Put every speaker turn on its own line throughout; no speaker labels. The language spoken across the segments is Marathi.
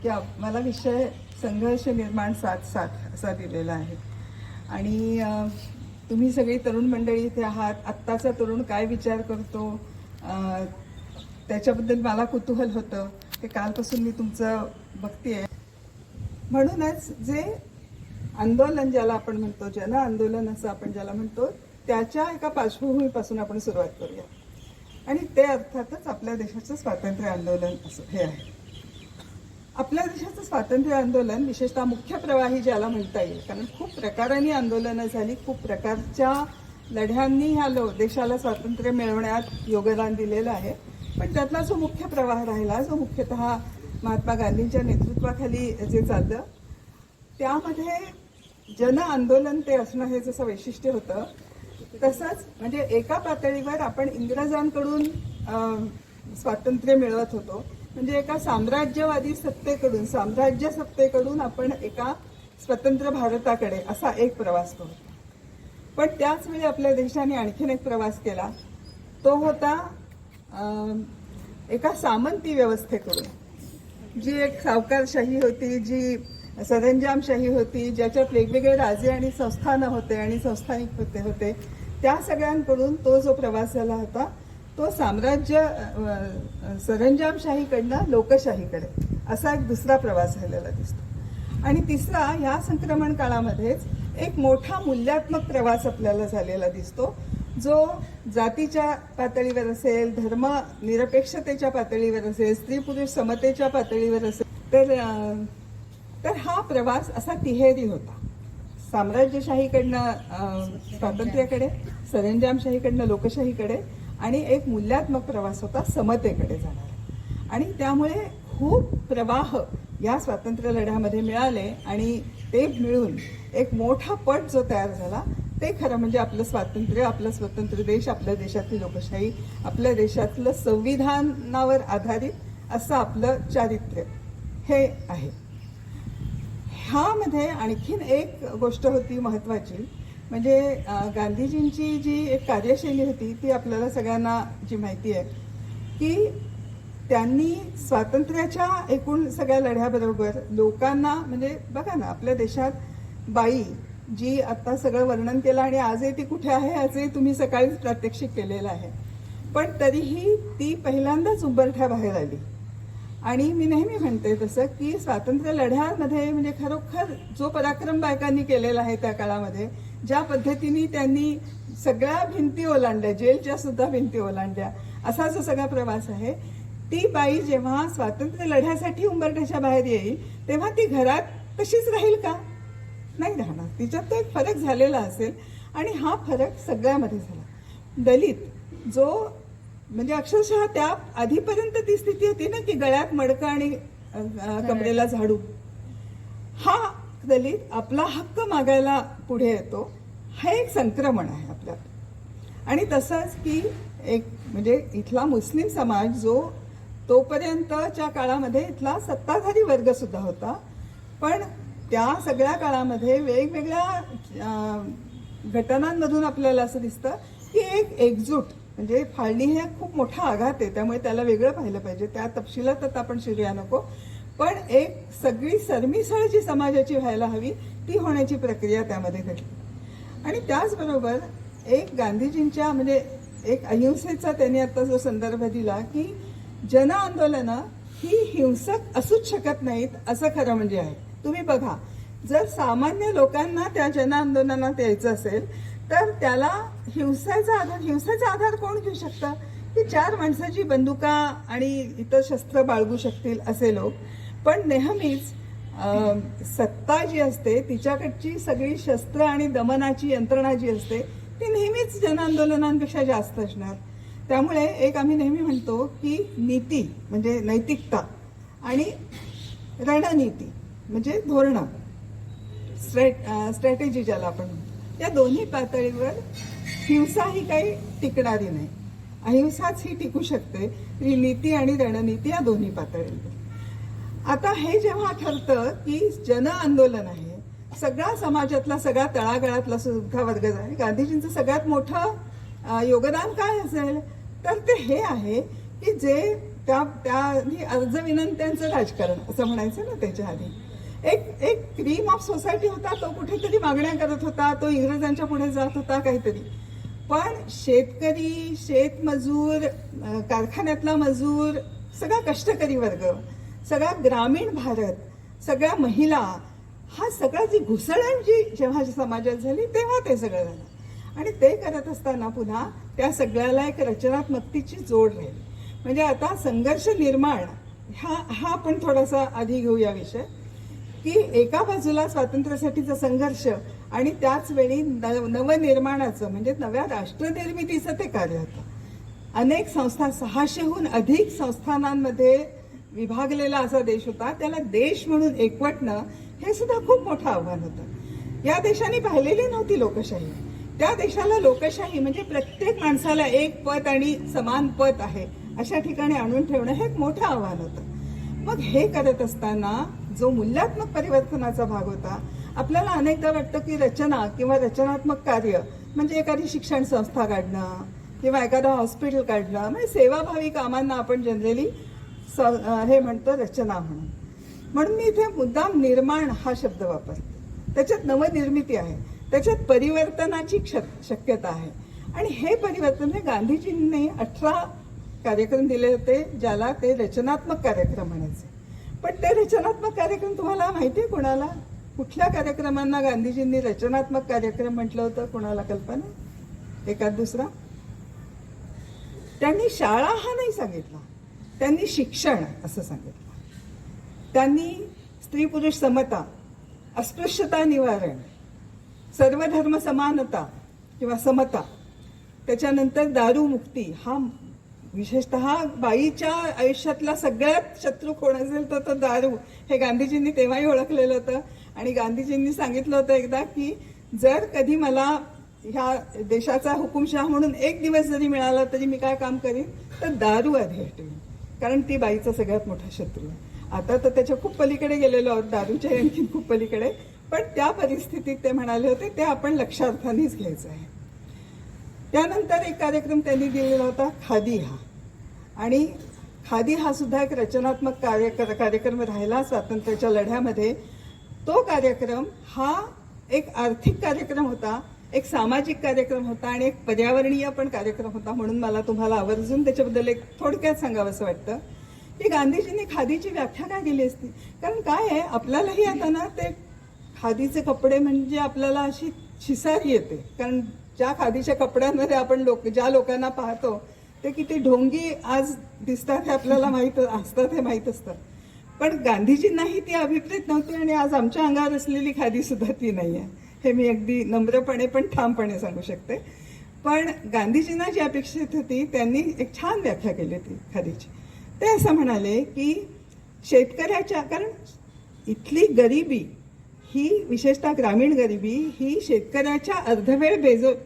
की मला विषय संघर्ष निर्माण 7-7 असा दिलेला आहे. आणि तुम्ही सगळी तरुण मंडळी इथे आहात. आत्ताचा तरुण काय विचार करतो त्याच्याबद्दल मला कुतूहल होतं. ते कालपासून मी तुमचं बघतेय. म्हणूनच जे आंदोलन ज्याला आपण म्हणतो, जन आंदोलन असं आपण ज्याला म्हणतो, त्याच्या एका पार्श्वभूमीपासून आपण सुरुवात करूया. आणि ते अर्थातच आपल्या देशाचं स्वातंत्र्य आंदोलन असं हे आहे. आपल्या देशाचं स्वातंत्र्य आंदोलन विशेषतः मुख्य प्रवाही ज्याला म्हणता येईल, कारण खूप प्रकारांनी आंदोलनं झाली, खूप प्रकारच्या लढ्यांनी ह्या देशाला स्वातंत्र्य मिळवण्यात योगदान दिलेलं आहे. पण त्यातला जो मुख्य प्रवाह राहिला, जो मुख्यतः महात्मा गांधींच्या नेतृत्वाखाली जे चाललं, त्यामध्ये जन आंदोलन ते असणं हे जसं वैशिष्ट्य होतं, तसंच म्हणजे एका पातळीवर आपण इंग्रजांकडून स्वातंत्र्य मिळवत होतो. म्हणजे एका साम्राज्यवादी सत्तेकडून, साम्राज्य सत्तेकडून आपण एका स्वतंत्र भारताकडे असा एक प्रवास करतो. पण त्याच वेळी आपल्या देशाने आणखीन एक प्रवास केला. तो होता एका सामंती व्यवस्थेकडून, जी एक सावकारशाही होती, जी सरंजामशाही होती, ज्याच्यात वेगवेगळे राजे आणि संस्थानं होते आणि संस्थानिक होते, त्या सगळ्यांकडून तो जो प्रवास झाला होता, तो साम्राज्य सरंजामशाहीकडनं लोकशाहीकडे असा एक दुसरा प्रवास झालेला दिसतो. आणि तिसरा, ह्या संक्रमण काळामध्येच एक मोठा मूल्यात्मक प्रवास आपल्याला झालेला दिसतो, जो जातीच्या पातळीवर असेल, धर्मनिरपेक्षतेच्या पातळीवर असेल, स्त्री पुरुष समतेच्या पातळीवर असेल, तर हा प्रवास असा तिहेरी होता. साम्राज्यशाहीकडनं स्वातंत्र्याकडे, सरंजामशाहीकडनं लोकशाहीकडे, आणि एक मूल्यात्मक प्रवास होता समतेकडे जाणारा. आणि त्यामुळे खूप प्रवाह या स्वातंत्र्य लढ्यामध्ये मिळाले आणि ते मिळून एक मोठा पट जो तयार झाला, ते खरं म्हणजे आपलं स्वातंत्र्य, आपलं स्वतंत्र देश, आपल्या देशातली लोकशाही, आपल्या देशातलं संविधानावर आधारित असं आपलं चारित्र्य हे आहे. ह्यामध्ये आणखीन एक गोष्ट होती महत्त्वाची, म्हणजे गांधीजींची जी एक कार्यशैली होती ती आपल्याला सगळ्यांना जी माहिती आहे, की त्यांनी स्वातंत्र्याच्या एकूण सगळ्या लढ्याबरोबर लोकांना, म्हणजे बघा ना, आपल्या देशात बाई जी आता सगळं वर्णन केलं आणि आजही ती कुठे आहे याचंही तुम्ही सकाळीच प्रात्यक्षिक केलेलं आहे, पण तरीही ती पहिल्यांदाच उंबरठ्याबाहेर आली. आणि मी नेहमी म्हणते तसं की स्वातंत्र्य लढ्यामध्ये म्हणजे खरोखर जो पराक्रम बायकांनी केलेला आहे त्या काळामध्ये, ज्या पद्धतीने त्यांनी सगळ्या भिंती ओलांडल्या, जेलच्या सुद्धा भिंती ओलांडल्या, असा जो सगळा प्रवास आहे, ती बाई जेव्हा स्वातंत्र्य लढ्यासाठी उंबरठ्याच्या बाहेर येईल तेव्हा ती घरात तशीच राहील का? नाही राहणार. तिच्यात तो एक फरक झालेला असेल. आणि हा फरक सगळ्यामध्ये झाला. दलित जो म्हणजे अक्षरशः त्या आधीपर्यंत ती स्थिती होती ना की गळ्यात मडकं आणि कमरेला झाडू, हा दलित आपला हक्क मागायला पुढे येतो. हा एक संक्रमण आहे आपल्यात. आणि तसंच की एक म्हणजे इथला मुस्लिम समाज जो तोपर्यंतच्या काळामध्ये इथला सत्ताधारी वर्ग सुद्धा होता, पण त्या सगळ्या काळामध्ये वेगवेगळ्या घटनांमधून आपल्याला असं दिसतं की एक एकजूट, म्हणजे फाळणी हे खूप मोठा आघात आहे, त्यामुळे त्याला वेगळं पाहिलं पाहिजे. त्या तपशिलात आता आपण शिरूया नको, पण एक सगळी सरमिसळ जी समाजाची व्हायला हवी ती होण्याची प्रक्रिया त्यामध्ये घडली. आणि त्याचबरोबर एक गांधीजींच्या म्हणजे एक अहिंसेचा त्यांनी आता जो संदर्भ दिला की जन आंदोलनं ही हिंसक असूच शकत नाहीत असं खरं म्हणजे आहे. तुम्ही बघा, जर सामान्य लोकांना त्या जन आंदोलनात यायचं असेल तर त्याला हिंसेचा आधार कोण घेऊ शकतं? की 4 माणसाची बंदुका आणि इतर शस्त्र बाळगू शकतील असे लोक. पण नेहमीच सत्ता जी असते तिच्याकडची सगळी शस्त्र आणि दमनाची यंत्रणा जी असते ती नेहमीच जनआंदोलनांपेक्षा जास्त असणार. त्यामुळे एक आम्ही नेहमी म्हणतो की नीती म्हणजे नैतिकता आणि रणनीती म्हणजे धोरणं, स्ट्रॅटेजी ज्याला आपण म्हणतो, या दोन्ही पातळीवर हिंसा ही काही टिकणारी नाही. अहिंसाच ही टिकू शकते. ही नीती आणि रणनीती या दोन्ही पातळीवर. आता हे जेव्हा ठरतं की जन आंदोलन आहे, सगळ्या समाजातला सगळ्या तळागाळातला सुद्धा वर्ग आहे, गांधीजींचं सगळ्यात मोठं योगदान काय असेल तर ते हे आहे की जे त्या अर्ज विनंत्यांचं राजकारण असं म्हणायचं ना त्याच्या आधी. एक क्रीम ऑफ सोसायटी होता, तो कुठेतरी मागण्या करत होता, तो इंग्रजांच्या पुढे जात होता काहीतरी. पण शेतकरी, शेतमजूर, कारखान्यातला मजूर, सगळा कष्टकरी वर्ग, सगळा ग्रामीण भारत, सगळ्या महिला, हा सगळा जी घुसळण जी जेव्हा समाजात झाली तेव्हा ते सगळं झालं. आणि ते करत असताना पुन्हा त्या सगळ्याला एक रचनात्मकतेची जोड राहील. म्हणजे आता संघर्ष निर्माण हा आपण थोडासा आधी घेऊया विषय, की एका बाजूला स्वातंत्र्यासाठीचा संघर्ष आणि त्याच वेळी नवनिर्माणाचं म्हणजे नव्या राष्ट्रनिर्मितीचं ते कार्य होतं. अनेक संस्था, 600हून अधिक संस्थानांमध्ये विभागलेला असा देश होता. त्याला देश म्हणून एकवटणं हे सुद्धा खूप मोठं आव्हान होतं. या देशाने पाहिलेली नव्हती लोकशाही. त्या देशाला लोकशाही म्हणजे प्रत्येक माणसाला एक पद आणि समान पद आहे अशा ठिकाणी आणून ठेवणं हे एक मोठं आव्हान होतं. मग हे करत असताना जो मूल्यात्मक परिवर्तनाचा भाग होता, आपल्याला अनेकदा वाटतं की रचना किंवा रचनात्मक कार्य म्हणजे एखादी शिक्षण संस्था काढणं किंवा एखादं हॉस्पिटल काढणं, म्हणजे सेवाभावी कामांना आपण जनरली हे म्हणतो रचना म्हणून. म्हणून मी इथे मुद्दाम निर्माण हा शब्द वापरते. त्याच्यात नवनिर्मिती आहे, त्याच्यात परिवर्तनाची शक्यता आहे. आणि हे परिवर्तन हे गांधीजींनी 18 कार्यक्रम दिले होते, ज्याला ते रचनात्मक कार्यक्रम म्हणायचे. पण ते रचनात्मक कार्यक्रम तुम्हाला माहिती आहे कोणाला? कुठल्या कार्यक्रमांना गांधीजींनी रचनात्मक कार्यक्रम म्हटलं होतं? कोणाला कल्पना? एकाच दुसरा? त्यांनी शाळा हा नाही सांगितला, त्यांनी शिक्षण असं सांगितलं. त्यांनी स्त्री पुरुष समता, अस्पृश्यता निवारण, सर्वधर्म समानता किंवा समता, त्याच्यानंतर दारूमुक्ती. हा विशेषतः बाईच्या आयुष्यातला सगळ्यात शत्रू कोण असेल तर तो दारू, हे गांधीजींनी तेव्हाही ओळखलेलं होतं. आणि गांधीजींनी सांगितलं होतं एकदा की जर कधी मला ह्या देशाचा हुकुमशाह म्हणून एक दिवस जरी मिळाला तरी मी काय काम करीन तर दारू आधी हटवीन, कारण ती बाईचा सगळ्यात मोठा शत्रू आहे. आता तर त्याच्या खूप पलीकडे गेलेलो आहोत, दारूच्या आणखी खूप पलीकडे. पण त्या परिस्थितीत ते म्हणाले होते ते आपण लक्षार्थानेच घ्यायचं आहे. त्यानंतर एक कार्यक्रम त्यांनी दिलेला होता खादी हा. आणि खादी हा सुद्धा एक रचनात्मक कार्यक्रम राहिला स्वातंत्र्याच्या लढ्यामध्ये. तो कार्यक्रम हा एक आर्थिक कार्यक्रम होता, एक सामाजिक कार्यक्रम होता आणि एक पर्यावरणीय पण कार्यक्रम होता. म्हणून मला तुम्हाला आवर्जून त्याच्याबद्दल एक थोडक्यात सांगावं असं वाटतं की गांधीजींनी खादीची व्याख्या काय केली असती. कारण काय आहे, आपल्यालाही आता ना ते खादीचे कपडे म्हणजे आपल्याला अशी शिसारी येते. कारण ज्या खादीच्या कपड्यांमध्ये आपण ज्या लोकांना पाहतो ते किती ढोंगी आज दिसतात हे आपल्याला माहीत असतात, हे माहीत असतं. पण गांधीजींनाही ती अभिप्रेत नव्हती आणि आज आमच्या अंगावर असलेली खादी सुद्धा ती नाही आहे, हे मी अगदी नम्रपणे पण ठामपणे सांगू शकते. पण गांधीजींना जी अपेक्षित होती त्यांनी एक छान व्याख्या केली होती खादीची. ते असं म्हणाले की शेतकऱ्याच्या, कारण इथली गरिबी ही विशेषतः ग्रामीण गरिबी ही शेतकऱ्याच्या अर्धवेळ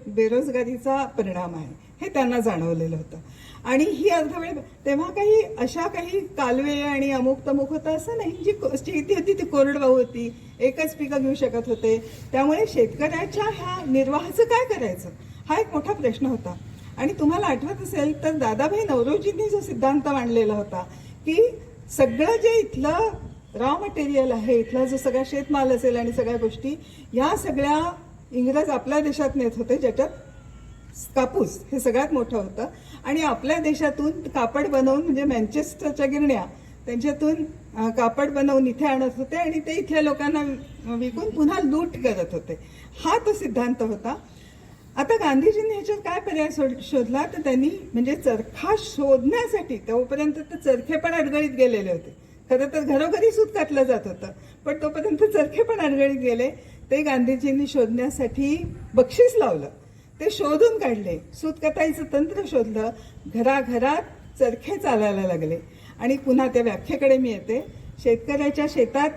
बेरोजगारीचा परिणाम आहे हे त्यांना जाणवलेलं होतं. आणि ही अर्धवेळ तेव्हा काही कालवे आणि अमुक तमुक होतं असं नाही. जी शेती होती ती कोरडवाहू होती, एकच पिकं घेऊ शकत होते. त्यामुळे शेतकऱ्याच्या ह्या निर्वाहाचं काय करायचं हा एक मोठा प्रश्न होता. आणि तुम्हाला आठवत असेल तर दादाभाई नौरोजींनी जो सिद्धांत मांडलेला होता की सगळं जे इथलं रॉ मटेरियल आहे, इथला जो सगळा शेतमाल असेल आणि सगळ्या गोष्टी, या सगळ्या इंग्रज आपल्या देशात नेत होते, ज्याच्यात कापूस हे सगळ्यात मोठं होतं. आणि आपल्या देशातून कापड बनवून म्हणजे मँचेस्टरच्या गिरण्या त्यांच्यातून कापड बनवून इथे आणत होते आणि ते इथल्या लोकांना विकून पुन्हा लूट करत होते. हा तो सिद्धांत होता. आता गांधीजींनी ह्याच्यात काय पर्याय शोधला तर त्यांनी म्हणजे चरखा शोधण्यासाठी, तोपर्यंत तर चरखे पण अडगळीत गेलेले होते. खरं तर घरोघरी सूत कातलं जात होतं, पण तोपर्यंत चरखे पण अडगळीत गेले. ते गांधीजींनी शोधण्यासाठी बक्षीस लावलं, ते शोधून काढले, सूत कताईचं तंत्र शोधलं, घराघरात चरखे चालायला लागले. आणि पुन्हा त्या व्याख्येकडे मी येते. शेतकऱ्याच्या शेतात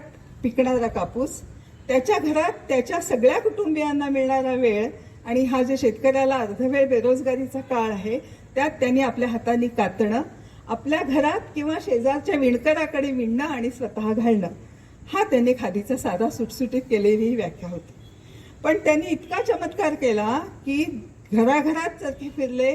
पिकणारा कापूस, त्याच्या घरात त्याच्या सगळ्या कुटुंबियांना मिळणारा वेळ आणि हा जे शेतकऱ्याला अर्धवेळ बेरोजगारीचा काळ आहे त्यात त्यांनी आपल्या हाताने कातणं, आपल्या घरात किंवा शेजारच्या विणकराकडे विणणं आणि स्वतः घालणं, हा त्यांनी खादीचा साधा सुटसुटीत केलेली ही व्याख्या होती. पण त्यांनी इतका चमत्कार केला की घराघरात चरखे फिरले,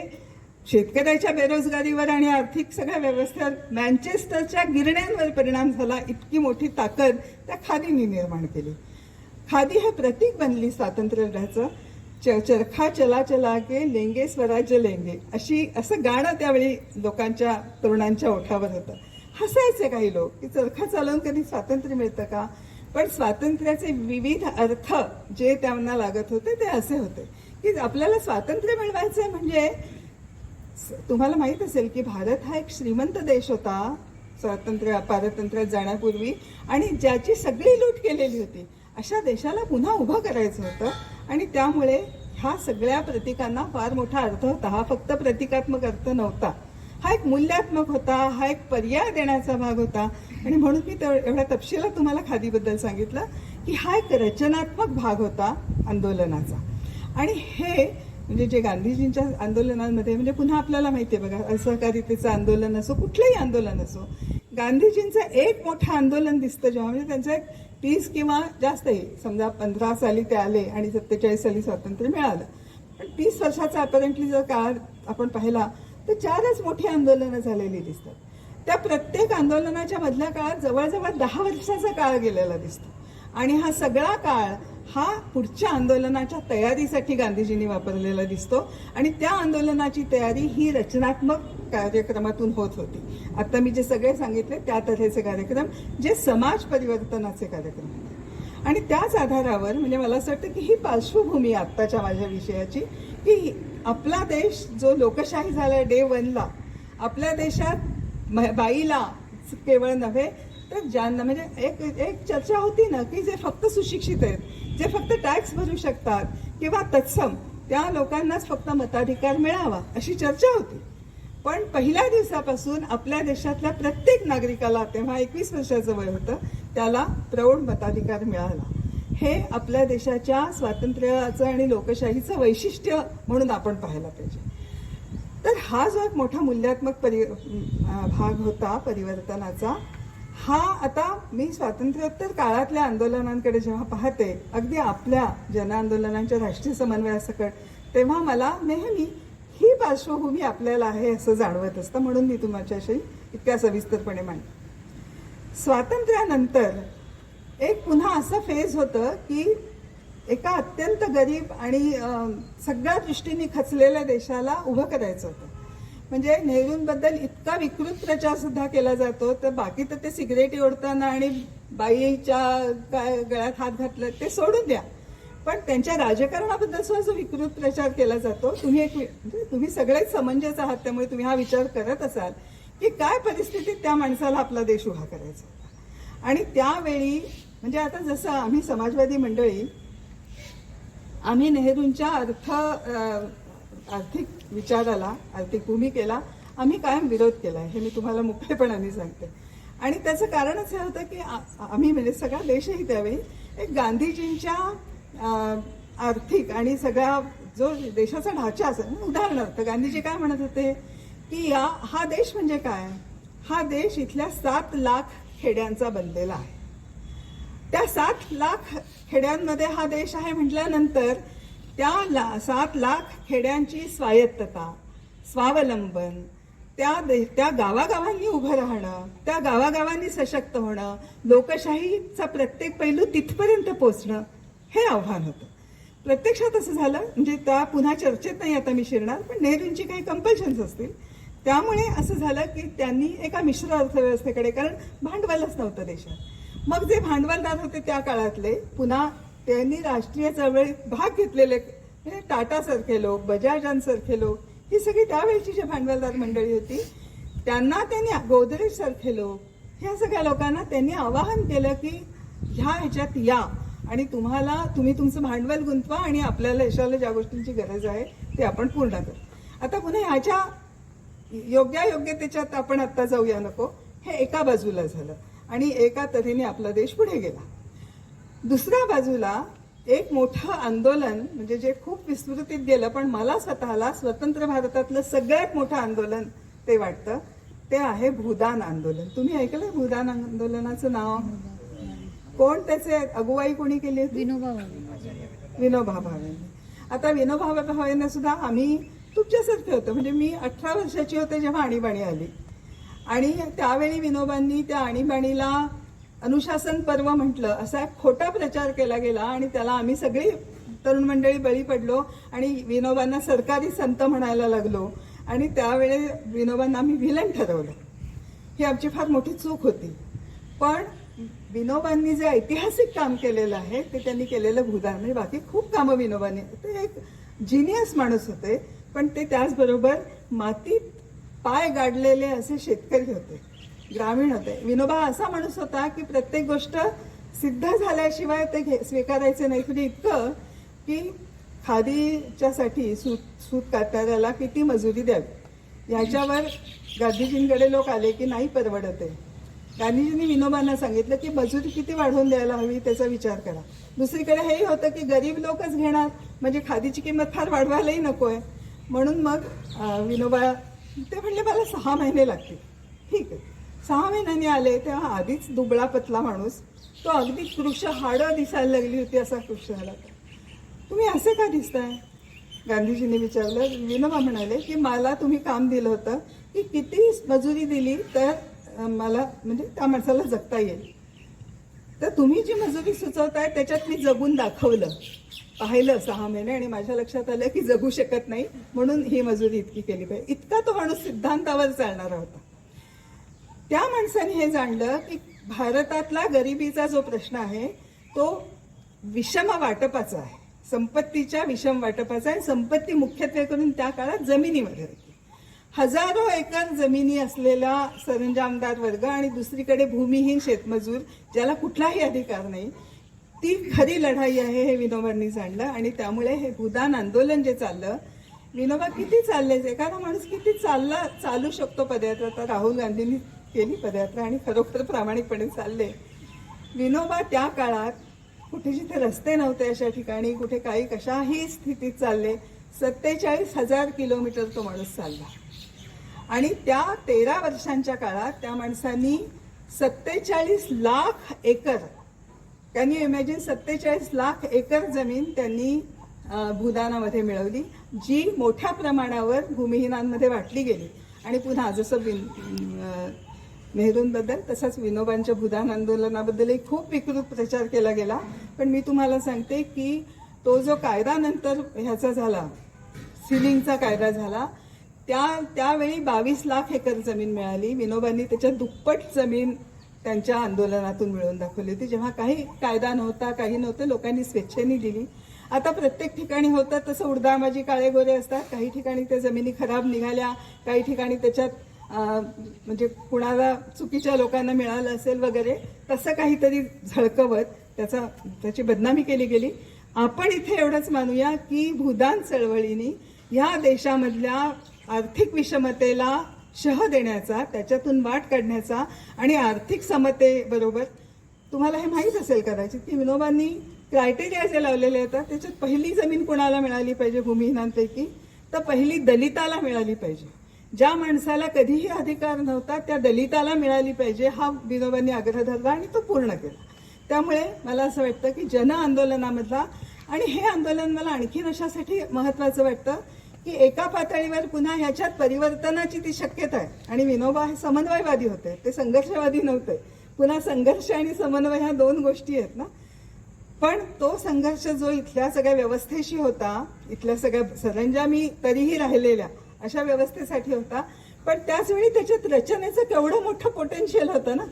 शेतकऱ्याच्या बेरोजगारीवर आणि आर्थिक सगळ्या व्यवस्थेवर मँचेस्टरच्या गिरण्यांवर परिणाम झाला. इतकी मोठी ताकद त्या खादीने निर्माण केली. खादी हे प्रतीक बनली स्वातंत्र्य लढ्याचं. चरखा चला चला के लेंगे स्वराज्य लेंगे असं गाणं त्यावेळी लोकांच्या तरुणांच्या ओठावर होतं. हसायचे काही लोक की चरखा चालवून कधी स्वातंत्र्य मिळतं का. पण स्वातंत्र्याचे विविध अर्थ जे त्यांना लागत होते ते असे होते की आपल्याला स्वातंत्र्य मिळवायचं म्हणजे तुम्हाला माहित असेल की भारत हा एक श्रीमंत देश होता पारतंत्र्यात जाण्यापूर्वी आणि ज्याची सगळी लूट केलेली होती. अशा देशाला पुन्हा उभं करायचं होतं आणि त्यामुळे ह्या सगळ्या प्रतीकांना फार मोठा अर्थ होता. हा फक्त प्रतिकात्मक अर्थ नव्हता, हा एक मूल्यात्मक होता, हा एक पर्याय देण्याचा भाग होता. आणि म्हणून मी एवढ्या तपशिलात तुम्हाला खादीबद्दल सांगितलं की हा एक रचनात्मक भाग होता आंदोलनाचा. आणि हे म्हणजे जे गांधीजींच्या आंदोलनांमध्ये म्हणजे पुन्हा आपल्याला माहिती आहे बघा, असहकारितेचं आंदोलन असो कुठलंही आंदोलन असो, गांधीजींचं एक मोठं आंदोलन दिसतं जेव्हा म्हणजे त्यांचं एक 30 किंवा जास्तही समजा 15 साली ते आले आणि 47 साली स्वातंत्र्य मिळालं. पण 30 वर्षाचा अपरेंटली जर काळ आपण पाहिला तर 4च मोठी आंदोलनं झालेली दिसतात. त्या प्रत्येक आंदोलनाच्या मधल्या काळात जवळजवळ 10 वर्षाचा काळ गेलेला दिसतो. आणि हा सगळा काळ हा पुढच्या आंदोलनाच्या तयारीसाठी गांधीजींनी वापरलेला दिसतो. आणि त्या आंदोलनाची तयारी ही रचनात्मक कार्यक्रमातून होत होती. आता मी जे सगळे सांगितले त्या तऱ्हेचे कार्यक्रम जे समाज परिवर्तनाचे कार्यक्रम होते. आणि त्याच आधारावर म्हणजे मला असं वाटतं की ही पार्श्वभूमी आत्ताच्या माझ्या विषयाची की आपला देश जो लोकशाही झाला डे 1ला, आपल्या देशात बाईला केवळ नव्हे तर ज्यांना म्हणजे एक चर्चा होती ना की जे फक्त सुशिक्षित आहेत, जे फक्त टॅक्स भरू शकतात किंवा तत्सम त्या लोकांनाच फक्त मताधिकार मिळावा अशी चर्चा होती. पण पहिल्या दिवसापासून आपल्या देशातल्या प्रत्येक नागरिकाला, तेव्हा 21 वर्षाचं वय होतं, त्याला प्रौढ मताधिकार मिळाला. हे आपल्या देशाच्या स्वातंत्र्याचं आणि लोकशाहीचं वैशिष्ट्य म्हणून आपण पाहायला पाहिजे. तर हा जो एक मोठा मूल्यात्मक भाग होता परिवर्तनाचा, हा आता मी स्वातंत्र्योत्तर काळातल्या आंदोलनांकडे जेव्हा पाहते, अगदी आपल्या जनआंदोलनांच्या राष्ट्रीय समन्वयासकट, तेव्हा मला नेहमी ही पार्श्वभूमी आपल्याला आहे असं जाणवत असतं. म्हणून मी तुमच्याशी इतक्या सविस्तरपणे मांडते. स्वातंत्र्यानंतर एक पुन्हा असं फेज होतं की एका अत्यंत गरीब आणि सगळ्या दृष्टीने खचलेल्या देशाला उभं करायचं होतं. म्हणजे नेहरूंबद्दल इतका विकृत प्रचार सुद्धा केला जातो, तर बाकी तर ते सिगरेटी ओढताना आणि बाईच्या गळ्यात हात घातला ते सोडून द्या, पण त्यांच्या राजकारणाबद्दल सुद्धा जो विकृत प्रचार केला जातो, तुम्ही सगळेच समंजस आहात, त्यामुळे तुम्ही हा विचार करत असाल की काय परिस्थितीत त्या माणसाला आपला देश उभा करायचा होता. आणि त्यावेळी म्हणजे आता जसं आम्ही समाजवादी मंडळी, आम्ही नेहरूंच्या आर्थिक विचाराला, आर्थिक भूमिकेला आम्ही कायम विरोध केला आहे, हे मी तुम्हाला मोकळेपणाने सांगते. आणि त्याचं कारणच हे होतं की आम्ही म्हणजे सगळा देशही त्यावेळी एक गांधीजींच्या आर्थिक आणि सगळा जो देशाचा ढाचा असेल, उदाहरणार्थ गांधीजी काय म्हणत होते की हा देश म्हणजे काय, हा देश इथल्या 7 लाख खेड्यांचा बनलेला आहे. त्या 7 लाख खेड्यांमध्ये हा देश आहे म्हटल्यानंतर त्या 7 लाख खेड्यांची स्वायत्तता, स्वावलंबन, त्या गावागावांनी उभं राहणं, त्या गावागावांनी सशक्त होणं, लोकशाहीचा प्रत्येक पैलू तिथपर्यंत पोचणं, हे आव्हान होतं. प्रत्यक्षात असं झालं, म्हणजे त्या पुन्हा चर्चेत नाही आता मी शिरणार, पण नेहरूंची काही कंपल्शन्स असतील, त्यामुळे असं झालं की त्यांनी एका मिश्र अर्थव्यवस्थेकडे, कारण भांडवलच नव्हतं देशात, मग जे भांडवलदार होते त्या काळातले, पुन्हा त्यांनी राष्ट्रीय चळवळीत भाग घेतलेले टाटासारखे लोक, बजाजांसारखे लोक, ही सगळी त्यावेळची जी भांडवलदार मंडळी होती, त्यांना त्यांनी, गोदरेज सारखे लोक, ह्या सगळ्या लोकांना त्यांनी आवाहन केलं की ह्या ह्याच्यात या आणि तुम्ही तुमचं भांडवल गुंतवा आणि आपल्याला देशाला ज्या गोष्टींची गरज आहे ते आपण पूर्ण करू. आता पुन्हा ह्याच्या योग्यतेच्यात आपण आता जाऊया नको, हे एका बाजूला झालं आणि एका तऱ्हेने आपला देश पुढे गेला. दुसऱ्या बाजूला एक मोठं आंदोलन म्हणजे जे खूप विस्तृतीत गेलं, पण मला स्वतःला स्वतंत्र भारतातलं सगळ्यात मोठं आंदोलन ते वाटतं, ते आहे भूदान आंदोलन. तुम्ही ऐकलं भूदान आंदोलनाचं नाव? कोण त्याचे अगुवाई कोणी केली होती? विनोबा भावे. आता विनोबा भावेंना सुद्धा आम्ही तुमच्यासारखं होतं. म्हणजे मी 18 वर्षाची होते जेव्हा आणीबाणी आली आणि त्यावेळी विनोबांनी त्या आणीबाणीला अनुशासन पर्व म्हटलं असा एक खोटा प्रचार केला गेला आणि त्याला आम्ही सगळी तरुण मंडळी बळी पडलो आणि विनोबांना सरकारी संत म्हणायला लागलो आणि त्यावेळी विनोबांना आम्ही व्हिलन ठरवलं. ही आमची फार मोठी चूक होती. पण विनोबांनी जे ऐतिहासिक काम केलेलं आहे ते त्यांनी केलेलं भूदान, म्हणजे बाकी खूप कामं विनोबांनी, ते एक जिनियस माणूस होते. पण ते त्याचबरोबर मातीत पाय गाडलेले असे शेतकरी होते, ग्रामीण होते. विनोबा असा माणूस होता की प्रत्येक गोष्ट सिद्ध झाल्याशिवाय ते स्वीकारायचे नाही. म्हणजे इतकं की खादीच्यासाठी सूत कातणाऱ्याला किती मजुरी द्यावी याच्यावर गांधीजींकडे लोक आले की नाही परवडत आहे. गांधीजींनी विनोबांना सांगितलं की मजुरी किती वाढवून द्यायला हवी त्याचा विचार करा. दुसरीकडे हेही होतं की गरीब लोकच घेणार म्हणजे खादीची किंमत फार वाढवायलाही नको आहे. म्हणून मग विनोबा ते म्हणले मला 6 महिने लागतील. ठीक आहे, 6 महिन्यांनी आले तेव्हा आधीच दुबळा पतला माणूस, तो अगदी कृश हाडं दिसायला लागली होती असा कृश झाला. तुम्ही असे का दिसताय? गांधीजींनी विचारलं. विनोबा म्हणाले की मला तुम्ही काम दिलं होतं की किती मजुरी दिली तर मला म्हणजे त्या माणसाला जगता येईल, तर तुम्ही जी मजुरी सुचवताय त्याच्यात मी जगून दाखवलं, पाहिलं 6 महिने आणि माझ्या लक्षात आलं की जगू शकत नाही म्हणून ही मजुरी इतकी केली पाहिजे. इतका तो माणूस सिद्धांतावर चालणारा होता. त्या माणसाने हे जाणलं की भारतातला गरिबीचा जो प्रश्न आहे तो विषम वाटपाचा आहे, संपत्तीच्या विषम वाटपाचा आहे. संपत्ती मुख्यत्वे करून त्या काळात जमिनीमध्ये होती. हजारो एकर जमिनी असलेला सरंजामदार वर्ग आणि दुसरीकडे भूमिहीन शेतमजूर ज्याला कुठलाही अधिकार नाही, ती खरी लढाई आहे हे विनोबांनी जाणलं. आणि त्यामुळे हे भूदान आंदोलन जे चाललं, विनोबा किती चालले, एखादा माणूस किती चालू शकतो पदयात्रा. तर राहुल गांधींनी केली पदयात्रा आणि खरोखर प्रामाणिकपणे चालले. विनोबा त्या काळात कुठे जिथे रस्ते नव्हते अशा ठिकाणी, कुठे काही कशाही स्थितीत चालले. 47,000 किलोमीटर तो माणूस चालला. आणि त्या 13 वर्षांच्या काळात त्या माणसांनी 47 लाख एकर, त्यांनी इमॅजिन 47 लाख एकर जमीन त्यांनी भूदानामध्ये मिळवली, जी मोठ्या प्रमाणावर भूमिहीनांमध्ये वाटली गेली. आणि पुन्हा जसं नेहरूंबद्दल तसंच विनोबांच्या भूदान आंदोलनाबद्दलही खूप विकृत प्रचार केला गेला. पण मी तुम्हाला सांगते की तो जो कायदा नंतर ह्याचा झाला, सिलिंगचा कायदा झाला, त्यावेळी 22 लाख एकर जमीन मिळाली. विनोबांनी त्याच्या दुप्पट जमीन त्यांच्या आंदोलनातून मिळवून दाखवली होती. जेव्हा काही कायदा नव्हता, काही नव्हतं, लोकांनी स्वेच्छेने दिली. आता प्रत्येक ठिकाणी होतं तसं उडदामाजी काळे गोरे असतात. काही ठिकाणी त्या जमिनी खराब निघाल्या, काही ठिकाणी त्याच्यात म्हणजे कुणाला चुकीच्या लोकांना मिळालं असेल वगैरे, तसं काहीतरी झळकवत त्याची बदनामी केली गेली. आपण इथे एवढंच मानूया की भूदान चळवळीने ह्या देशामधल्या आर्थिक विषमतेला शह देण्याचा, त्याच्यातून वाट काढण्याचा आणि आर्थिक समतेबरोबर तुम्हाला हे माहीत असेल कदाचित की विनोबांनी क्रायटेरिया जे लावलेले होतात त्याच्यात पहिली जमीन कुणाला मिळाली पाहिजे भूमिहीनांपैकी, तर पहिली दलिताला मिळाली पाहिजे. ज्या माणसाला कधीही अधिकार नव्हता त्या दलिताला मिळाली पाहिजे, हा विनोबांनी आग्रह धरला आणि तो पूर्ण केला. त्यामुळे मला असं वाटतं की जन आंदोलनामधला, आणि हे आंदोलन मला आणखीन अशासाठी महत्त्वाचं वाटतं की एका पातळीवर पुन्हा ह्याच्यात परिवर्तनाची ती शक्यता आहे. आणि विनोबा हे समन्वयवादी होते, ते संघर्षवादी नव्हते. पुन्हा संघर्ष आणि समन्वय ह्या 2 गोष्टी आहेत ना. पण तो संघर्ष जो इथल्या सगळ्या व्यवस्थेशी होता, इथल्या सगळ्या सरंजामी तरीही राहिलेल्या अशा व्यवस्थेसाठी होता. पण त्याचवेळी त्याच्यात रचनेचं केवढं मोठं पोटेन्शियल होतं ना,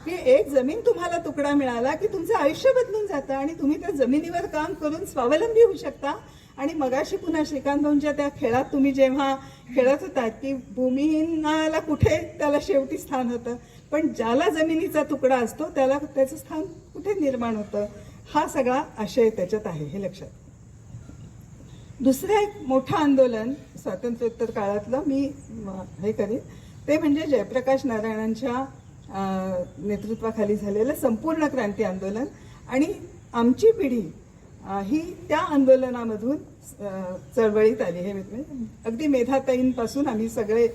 की एक जमीन तुम्हाला तुकडा मिळाला की तुमचं आयुष्य बदलून जातं आणि तुम्ही त्या जमिनीवर काम करून स्वावलंबी होऊ शकता. आणि मगाशी पुन्हा श्रीकांत भाऊंच्या त्या खेळात तुम्ही जेव्हा खेळत होतात की भूमिहीनाला कुठे त्याला शेवटी स्थान होतं, पण ज्याला जमिनीचा तुकडा असतो त्याला त्याचं स्थान कुठे निर्माण होतं, हा सगळा आशय त्याच्यात आहे, हे लक्षात. दुसरं एक मोठं आंदोलन स्वातंत्र्योत्तर काळातलं मी हे करीन ते म्हणजे जयप्रकाश नारायणांच्या नेतृत्वाखाली झालेलं संपूर्ण क्रांती आंदोलन. आणि आमची पिढी ही त्या आंदोलनामधून चळवळीत आली. हे अगदी मेधाताईंपासून आम्ही सगळे,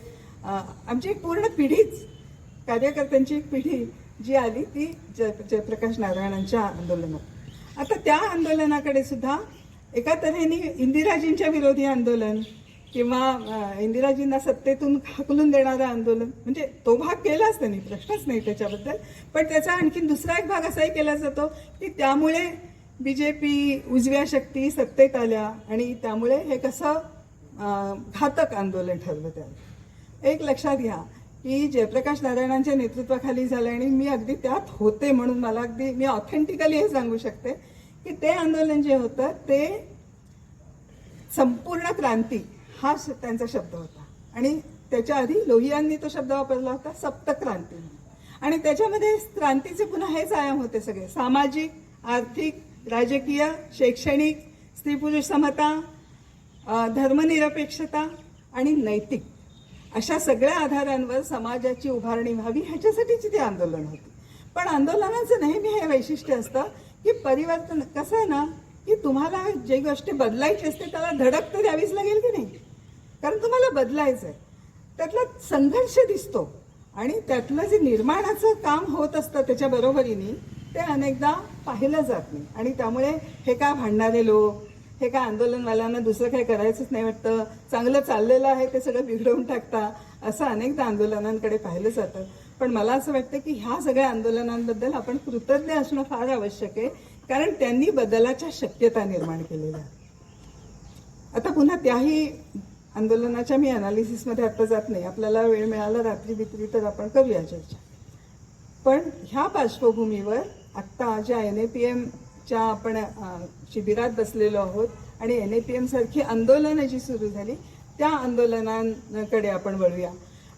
आमची एक पूर्ण पिढीच, कार्यकर्त्यांची एक पिढी जी आली ती जयप्रकाश नारायणांच्या आंदोलनात. आता त्या आंदोलनाकडे सुद्धा एका तऱ्हेने इंदिराजींच्या विरोधी आंदोलन किंवा इंदिराजींना सत्तेतून हाकलून देणारं आंदोलन, म्हणजे तो भाग केलाच त्यांनी, प्रश्नच नाही त्याच्याबद्दल. पण त्याचा आणखीन दुसरा एक भाग असाही केला जातो की त्यामुळे बीजेपी उजव्या शक्ती सत्तेत आल्या आणि त्यामुळे हे कसं घातक आंदोलन ठरलं. त्याला एक लक्षात घ्या की जयप्रकाश नारायणांच्या नेतृत्वाखाली झालं आणि मी अगदी त्यात होते म्हणून मला अगदी मी ऑथेंटिकली हे सांगू शकते की ते आंदोलन जे होतं ते संपूर्ण क्रांती हा त्यांचा शब्द होता. आणि त्याच्या आधी लोहियांनी तो शब्द वापरला होता सप्तक्रांती. आणि त्याच्यामध्ये क्रांतीचे पुन्हा हेच आयाम होते सगळे, सामाजिक, आर्थिक, राजकीय, शैक्षणिक, स्त्री पुरुष समता, धर्मनिरपेक्षता आणि नैतिक, अशा सगळ्या आधारांवर समाजाची उभारणी व्हावी ह्याच्यासाठीची ती आंदोलन होती. पण आंदोलनाचं नेहमी हे वैशिष्ट्य असतं की परिवर्तन कसं आहे ना, की तुम्हाला जे गोष्टी बदलायची असते त्याला धडक तर द्यावीच लागेल की नाही, कारण तुम्हाला बदलायचं आहे. त्यातला संघर्ष दिसतो आणि त्यातलं जे निर्माणाचं काम होत असतं त्याच्या बरोबरीने ते अनेकदा पाहिलं जात नाही. आणि त्यामुळे हे काय भांडणारे लोक, हे काय आंदोलनवाल्यांना दुसरं काही करायचंच नाही वाटतं, चांगलं चाललेलं आहे ते सगळं बिघडवून टाकता, असं अनेकदा आंदोलनांकडे पाहिलं जातं. पण मला असं वाटतं की ह्या सगळ्या आंदोलनांबद्दल आपण कृतज्ञ असणं फार आवश्यक आहे, कारण त्यांनी बदलाच्या शक्यता निर्माण केलेल्या. आता पुन्हा त्याही आंदोलनाच्या मी अनालिसिसमध्ये आता जात नाही, आपल्याला वेळ मिळाला रात्री बित्री तर आपण करूया चर्चा. पण ह्या पार्श्वभूमीवर आत्ता ज्या NAPMच्या आपण शिबिरात बसलेलो आहोत आणि NAPM सारखी आंदोलनं जी सुरू झाली त्या आंदोलनांकडे आपण वळूया.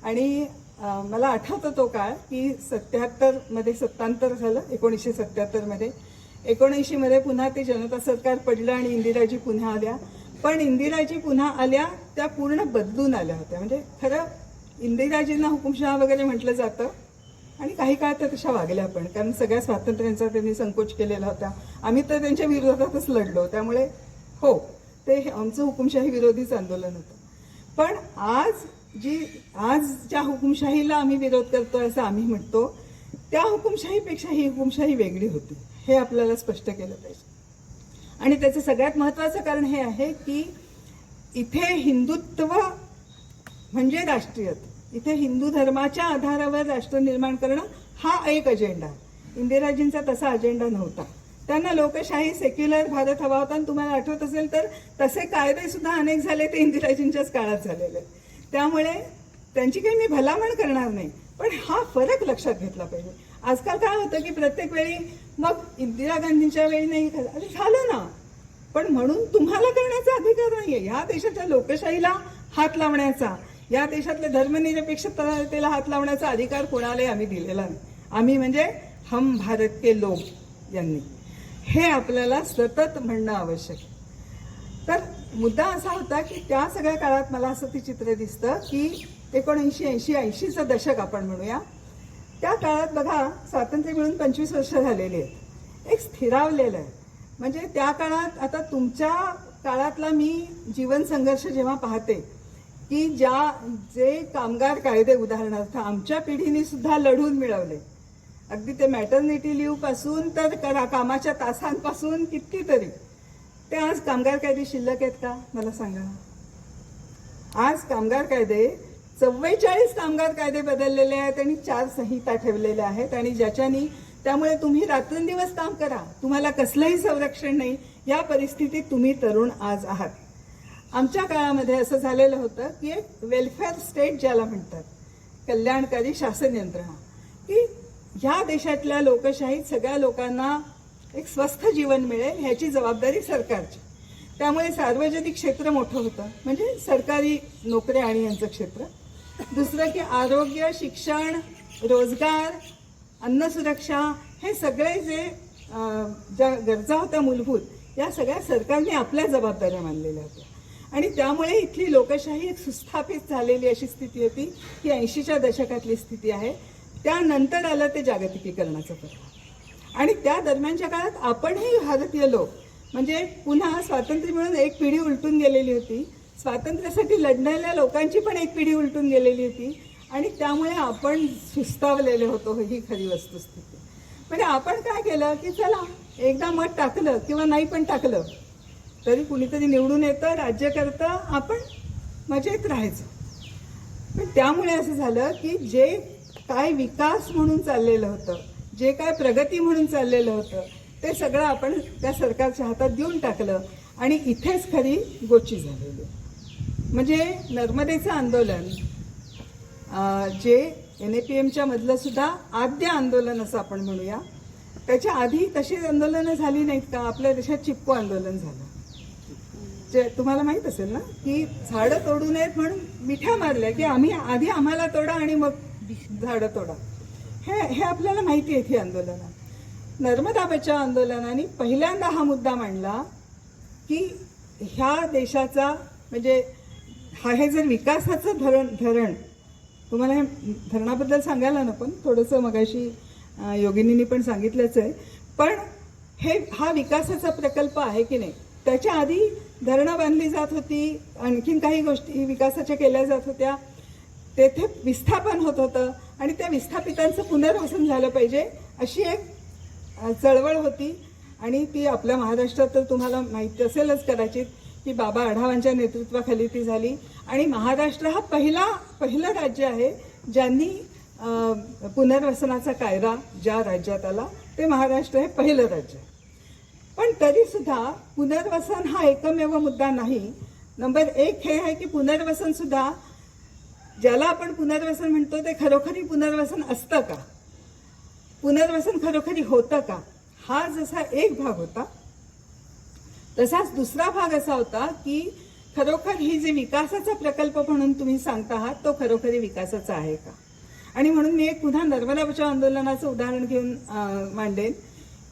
आणि मला आठवतं तो काळ की 77मध्ये सत्तांतर झालं, 1977मध्ये. 79मध्ये पुन्हा ते जनता सरकार पडलं आणि इंदिराजी पुन्हा आल्या. पण इंदिराजी पुन्हा आल्या त्या पूर्ण बदलून आल्या होत्या. म्हणजे खरं इंदिराजींना हुकुमशहा वगैरे म्हटलं जातं आणि काही काळ त्या तशा वागल्या पण, कारण सगळ्या स्वातंत्र्यांचा त्यांनी संकोच केलेला होता. आम्ही तर त्यांच्या विरोधातच लढलो, त्यामुळे हो ते आमचं हुकुमशाही विरोधीच आंदोलन होतं. पण आज ज्या हुकुमशाहीला आम्ही विरोध करतो असं आम्ही म्हणतो त्या हुकुमशाहीपेक्षा ही हुकुमशाही वेगळी होती, हे आपल्याला स्पष्ट केलं पाहिजे. आणि त्याचं सगळ्यात महत्त्वाचं कारण हे आहे की इथे हिंदुत्व म्हणजे राष्ट्रीयता, इथे हिंदू धर्माच्या आधारावर राष्ट्र निर्माण करणं हा एक अजेंडा. इंदिराजींचा तसा अजेंडा नव्हता. त्यांना लोकशाही सेक्युलर भारत हवा होता. आणि तुम्हाला आठवत असेल तर तसे कायदे सुद्धा अनेक झाले ते इंदिराजींच्याच काळात झालेले. त्यामुळे त्यांची काही मी भलामण करणार नाही, पण हा फरक लक्षात घेतला पाहिजे. आजकाल काय होतं की प्रत्येक वेळी मग इंदिरा गांधींच्या वेळी नाही झालं ना, पण म्हणून तुम्हाला करण्याचा अधिकार नाहीये. ह्या देशाच्या लोकशाहीला हात लावण्याचा, या देशातल्या धर्मनिरपेक्षतेला हात लावण्याचा अधिकार कोणालाही आम्ही दिलेला नाही. आम्ही म्हणजे हम भारत के लोक यांनी, हे आपल्याला सतत म्हणणं आवश्यक आहे. तर मुद्दा असा होता की त्या सगळ्या काळात मला असं ती चित्र दिसतं की 1980चं दशक आपण म्हणूया. त्या काळात बघा स्वातंत्र्य मिळून 25 वर्ष झालेली आहेत, एक स्थिरावलेलं आहे. म्हणजे त्या काळात आता तुमच्या काळातला मी जीवन संघर्ष जेव्हा पाहते की जे कामगार कायदे उदाहरणार्थ आमच्या पिढीने सुद्धा लढून मिळवले, अगदी ते मॅटर्निटी लिव्ह पासून तर कामाच्या तासांपासून कितीतरी, ते आज कामगार कायदे शिल्लक आहेत का मला सांगा. आज कामगार कायदे 44 कामगार कायदे बदललेले आहेत आणि 4 संहिता ठेवलेल्या आहेत आणि ज्याच्यानी त्यामुळे तुम्ही रात्रंदिवस काम करा, तुम्हाला कसलंही संरक्षण नाही, या परिस्थितीत तुम्ही तरुण आज आहात. आमच्या काळामध्ये असं झालेलं होतं की एक वेलफेअर स्टेट ज्याला म्हणतात, कल्याणकारी शासन यंत्रणा, की ह्या देशातल्या लोकशाहीत सगळ्या लोकांना एक स्वस्थ जीवन मिळेल ह्याची जबाबदारी सरकारची. त्यामुळे सार्वजनिक क्षेत्र मोठं होतं, म्हणजे सरकारी नोकऱ्या आणि यांचं क्षेत्र. दुसरं की आरोग्य, शिक्षण, रोजगार, अन्न सुरक्षा, हे सगळे ज्या गरजा होत्या मूलभूत, या सगळ्या सरकारने आपल्या जबाबदाऱ्या मानलेल्या होत्या. आणि त्यामुळे इथली लोकशाही एक सुस्थापित झालेली अशी स्थिती होती, ही 80च्या दशकातली स्थिती आहे. त्यानंतर आलं ते जागतिकीकरणाचं प्रकार. आणि त्या दरम्यानच्या काळात आपणही भारतीय लोक, म्हणजे पुन्हा स्वातंत्र्य मिळून एक पिढी उलटून गेलेली होती, स्वातंत्र्यासाठी लढणाऱ्या लोकांची पण एक पिढी उलटून गेलेली होती आणि त्यामुळे आपण सुस्तावलेले होतो, ही खरी वस्तुस्थिती. म्हणजे आपण काय केलं की चला एकदा मत टाकलं किंवा नाही पण टाकलं तरी कुणीतरी निवडून येतं, राज्य करतं, आपण मजेत राहायचं. पण त्यामुळे असं झालं की जे काय विकास म्हणून चाललेलं होतं, जे काय प्रगती म्हणून चाललेलं होतं, ते सगळं आपण त्या सरकारच्या हातात देऊन टाकलं आणि इथेच खरी गोची झालेली. म्हणजे नर्मदेचं आंदोलन जे NAPMच्या मधलं सुद्धा आद्य आंदोलन असं आपण म्हणूया, त्याच्या आधी तशी आंदोलनं झाली नाहीत का? आपल्या देशात चिपको आंदोलन झालं, जे तुम्हाला माहीत असेल ना, की झाडं तोडू नयेत म्हणून मिठ्या मारल्या की आम्हाला तोडा आणि मग झाडं तोडा. हे आपल्याला माहिती आहे. ही आंदोलनं, नर्मदा बचाव आंदोलनाने पहिल्यांदा हा मुद्दा मांडला की ह्या देशाचा म्हणजे हे जर विकासाचं धरण तुम्हाला हे धरणाबद्दल सांगायला नको, थोडंसं मगाशी योगिनींनी पण सांगितलंच आहे, पण हा विकासाचा प्रकल्प आहे की नाही. त्याच्या आधी धरणं बांधली जात होती, आणखीन काही गोष्टी विकासाच्या केल्या जात होत्या, तेथे विस्थापन होत होतं आणि त्या विस्थापितांचं पुनर्वसन झालं पाहिजे अशी एक चळवळ होती. आणि ती आपल्या महाराष्ट्रात तर तुम्हाला माहिती असेलच कदाचित की बाबा आढावांच्या नेतृत्वाखाली ती झाली. आणि महाराष्ट्र हा पहिलं राज्य आहे ज्यांनी पुनर्वसनाचा कायदा ज्या राज्यात आला, ते महाराष्ट्र हे पहिलं राज्य आहे. पण तरीसुद्धा पुनर्वसन हा एकमेव मुद्दा नाही. नंबर 1 हे आहे की पुनर्वसन सुद्धा, ज्याला आपण पुनर्वसन म्हणतो ते खरोखरी पुनर्वसन असतं का, पुनर्वसन खरोखरी होतं का, हा जसा एक भाग होता, तसाच दुसरा भाग असा होता की खरोखर ही जे विकासाचा प्रकल्प म्हणून तुम्ही सांगता आहात तो खरोखरी विकासाचा आहे का. आणि म्हणून मी एक पुन्हा नर्मदा बचाव आंदोलनाचं उदाहरण घेऊन मांडेन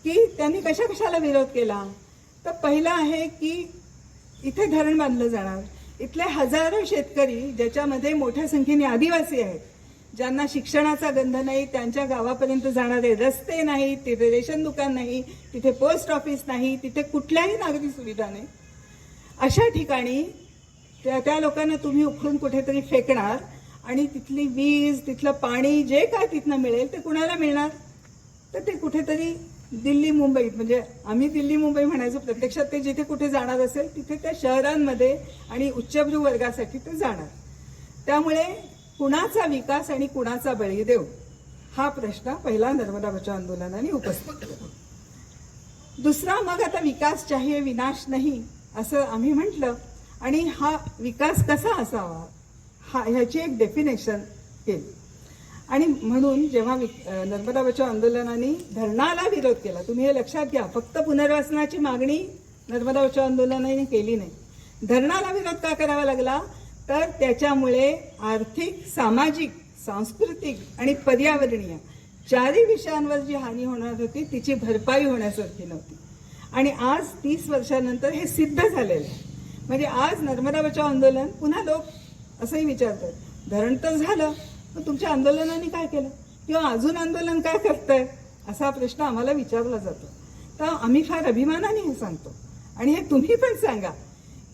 की त्यांनी कशाला विरोध केला. तर पहिला आहे की इथे धरण बांधलं जाणार, इथले हजारो शेतकरी ज्याच्यामध्ये मोठ्या संख्येने आदिवासी आहेत, ज्यांना शिक्षणाचा गंध नाही, त्यांच्या गावापर्यंत जाणारे रस्ते नाही, तिथे रेशन दुकान नाही, तिथे पोस्ट ऑफिस नाही, तिथे कुठल्याही नागरी सुविधा नाही, अशा ठिकाणी त्या लोकांना तुम्ही उखळून कुठेतरी फेकणार आणि तिथली वीज, तिथलं पाणी जे काय तिथनं मिळेल ते कुणाला मिळणार. तर ते कुठेतरी दिल्ली मुंबईत, म्हणजे आम्ही दिल्ली मुंबई म्हणायचो, प्रत्यक्षात ते जिथे कुठे जाणार असेल तिथे त्या शहरांमध्ये आणि उच्चभ्रू वर्गासाठी ते जाणार. त्यामुळे कुणाचा विकास आणि कुणाचा बळी देऊ हा प्रश्न पहिला नर्मदा बचाव आंदोलनाने उपस्थित केला. दुसरा, मग आता विकास चाहिए विनाश नाही असं आम्ही म्हटलं आणि हा विकास कसा असावा ह्याची एक डेफिनेशन केली. आणि म्हणून जेव्हा नर्मदा बचाव आंदोलनाने धरणाला विरोध केला, तुम्ही हे लक्षात घ्या, फक्त पुनर्वसनाची मागणी नर्मदा बचाव आंदोलनाने केली नाही. धरणाला विरोध का करावा लागला, तर त्याच्यामुळे आर्थिक, सामाजिक, सांस्कृतिक आणि पर्यावरणीय चारही विषयांवर जी हानी होणार होती तिची भरपाई होण्यासारखी नव्हती. आणि आज 30 वर्षानंतर हे सिद्ध झालेलं आहे. म्हणजे आज नर्मदा बचाव आंदोलन, पुन्हा लोक असंही विचारतात, धरण तर झालं, मग तुमच्या आंदोलनाने काय केलं किंवा अजून आंदोलन काय करताय, असा प्रश्न आम्हाला विचारला जातो. तर आम्ही फार अभिमानाने हे सांगतो आणि हे तुम्ही पण सांगा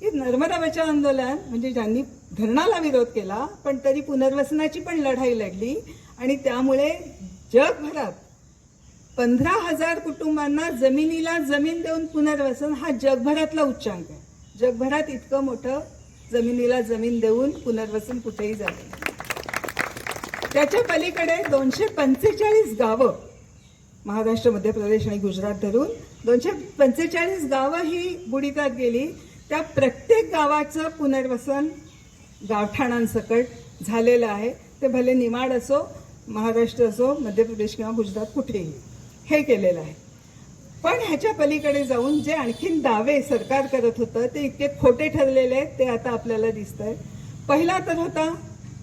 की नर्मदा बचाव आंदोलन म्हणजे ज्यांनी धरणाला विरोध केला पण तरी पुनर्वसनाची पण लढाई लढली आणि त्यामुळे जगभरात 15,000 कुटुंबांना जमिनीला जमीन देऊन पुनर्वसन हा जगभरातला उच्चांक आहे. जगभरात इतकं मोठं जमिनीला जमीन देऊन पुनर्वसन कुठेही झालं. त्याच्या पलीकडे 245 गावं, महाराष्ट्र, मध्य प्रदेश आणि गुजरात धरून 245 गावं ही बुडीतात गेली. त्या प्रत्येक गावाचं पुनर्वसन गावठाणांसकट झालेलं आहे. ते भले निमाड असो, महाराष्ट्र असो, मध्य प्रदेश किंवा गुजरात, कुठेही हे केलेलं आहे. पण ह्याच्या पलीकडे जाऊन जे आणखीन दावे सरकार करत होतं ते इतके खोटे ठरलेले आहेत, ते आता आपल्याला दिसतंय. पहिला तर होता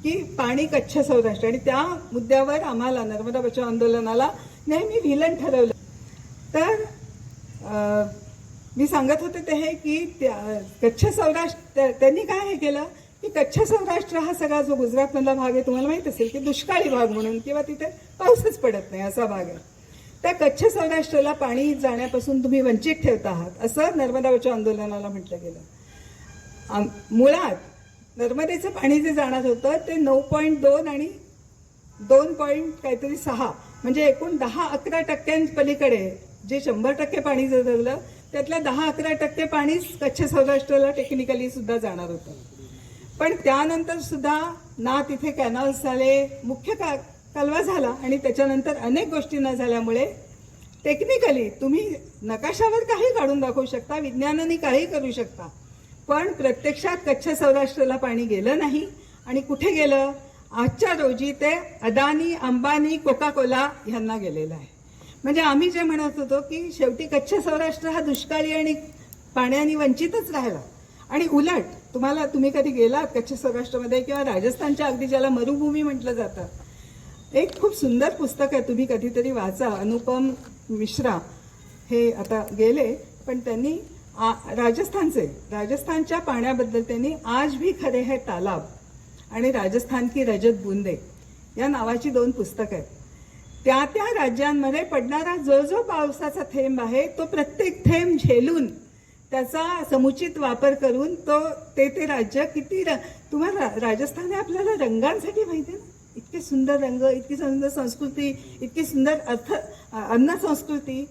की पाणी कच्छ सौराष्ट्र, आणि त्या मुद्द्यावर आम्हाला नर्मदा बचाव आंदोलनाला नेहमी व्हिलन ठरवलं. तर मी सांगत होते ते हे की कच्छ सौराष्ट्र, त्यांनी काय हे केलं की कच्छ सौराष्ट्र हा सगळा जो गुजरातमधला भाग आहे, तुम्हाला माहित असेल की दुष्काळी भाग म्हणून, किंवा तिथे पाऊसच पडत नाही असा भाग आहे, त्या कच्छ सौराष्ट्राला पाणी जाण्यापासून तुम्ही वंचित ठेवता आहात असं नर्मदा बचाव आंदोलनाला म्हटलं गेलं. मुळात नर्मदेचं पाणी जे जाणार होतं ते 9.2 आणि 2.6 म्हणजे एकूण 10-11% पलीकडे जे 100% पाणी जर धरलं त्यातल्या 10-11% पाणीच कच्छ सौराष्ट्राला टेक्निकली सुद्धा जाणार होतं. पण त्यानंतर सुद्धा ना तिथे कॅनॉल्स झाले, मुख्य कालवा झाला आणि त्याच्यानंतर अनेक गोष्टी न झाल्यामुळे टेक्निकली तुम्ही नकाशावर काही काढून दाखवू शकता, विज्ञानाने काही करू शकता, पण प्रत्यक्षात कच्छ सौराष्ट्राला पाणी गेलं नाही. आणि कुठे गेलं? आजच्या रोजी ते अदानी, अंबानी, कोका कोला ह्यांना गेलेलं आहे. म्हणजे आम्ही जे म्हणत होतो की शेवटी कच्छ सौराष्ट्र हा दुष्काळी आणि पाण्याने वंचितच राहिला. आणि उलट तुम्ही कधी गेलात कच्छ सौराष्ट्रामध्ये किंवा राजस्थानच्या अगदी ज्याला मरुभूमी म्हटलं जातं, एक खूप सुंदर पुस्तक आहे, तुम्ही कधीतरी वाचा. अनुपम मिश्रा हे आता गेले, पण त्यांनी राजस्थानच्या पाण्याबद्दल त्यांनी आज भी खरे है तालाब आणि राजस्थान की रजत बुंदे या नावाची 2 पुस्तकं आहेत. त्या राज्यांमध्ये पडणारा जो पावसाचा थेंब आहे तो प्रत्येक थेंब झेलून त्याचा समुचित वापर करून ते राज्य किती तुम्हाला राजस्थान हे आपल्याला रंगांसाठी माहिती आहे ना, इतके सुंदर रंग, इतकी सुंदर संस्कृती, इतकी सुंदर अन्न संस्कृती,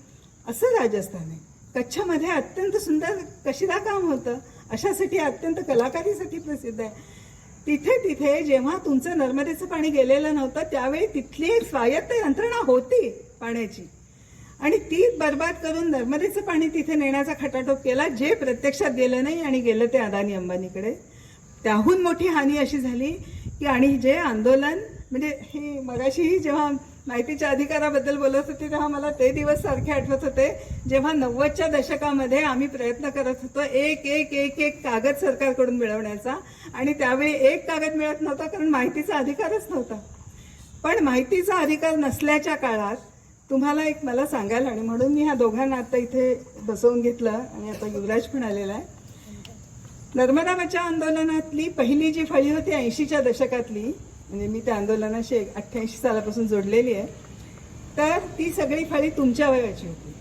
असं राजस्थान आहे. कच्छमध्ये अत्यंत सुंदर कशिदाकाम होतं, अशासाठी अत्यंत कलाकारीसाठी प्रसिद्ध आहे. तिथे जेव्हा तुमचं नर्मदेचं पाणी गेलेलं नव्हतं त्यावेळी तिथली एक स्वायत्त यंत्रणा होती पाण्याची, आणि ती बर्बाद करून नर्मदेचं पाणी तिथे नेण्याचा खटाटोप केला, जे प्रत्यक्षात गेलं नाही आणि गेलं ते अदानी अंबानीकडे. त्याहून मोठी हानी अशी झाली की, आणि जे आंदोलन म्हणजे हे मगाशीही जेव्हा माहितीच्या अधिकाराबद्दल बोलत होते तेव्हा मला ते दिवस सारखे आठवत होते, जेव्हा 90च्या दशकामध्ये आम्ही प्रयत्न करत होतो एक कागद सरकारकडून मिळवण्याचा, आणि त्यावेळी एक कागद मिळत नव्हता कारण माहितीचा अधिकारच नव्हता. पण माहितीचा अधिकार नसल्याच्या काळात तुम्हाला एक मला सांगायला, आणि म्हणून मी ह्या दोघांना आता इथे बसवून घेतलं आणि आता युवराज पण आलेला आहे. नर्मदा बचाव आंदोलनातली पहिली जी फळी होती 80च्या दशकातली, म्हणजे मी त्या आंदोलनाशी 88 सालापासून जोडलेली आहे, तर ती सगळी फळी तुमच्या वयाची होती.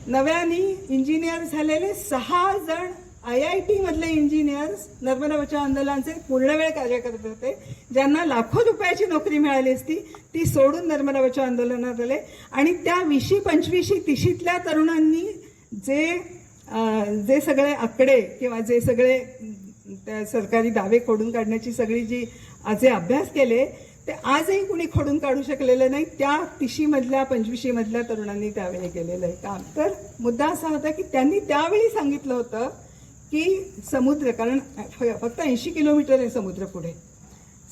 नव्याने इंजिनियर झालेले 6 जण IIT मधले इंजिनियर्स नर्मदा बचाव आंदोलनाचे पूर्णवेळ कार्य करत होते, ज्यांना लाखो रुपयाची नोकरी मिळाली असती, ती सोडून नर्मदा बचाव आंदोलनात आले. आणि त्या 20, 25, 30तल्या तरुणांनी जे सगळे आकडे किंवा जे सगळे त्या सरकारी दावे खोडून काढण्याची सगळी जे अभ्यास केले ते आजही कुणी खोडून काढू शकलेलं नाही. त्या 30मधल्या 25मधल्या तरुणांनी त्यावेळी केलेलं आहे काम. तर मुद्दा असा होता की त्यांनी त्यावेळी सांगितलं होतं की समुद्र, कारण फक्त 80 किलोमीटर आहे समुद्र पुढे,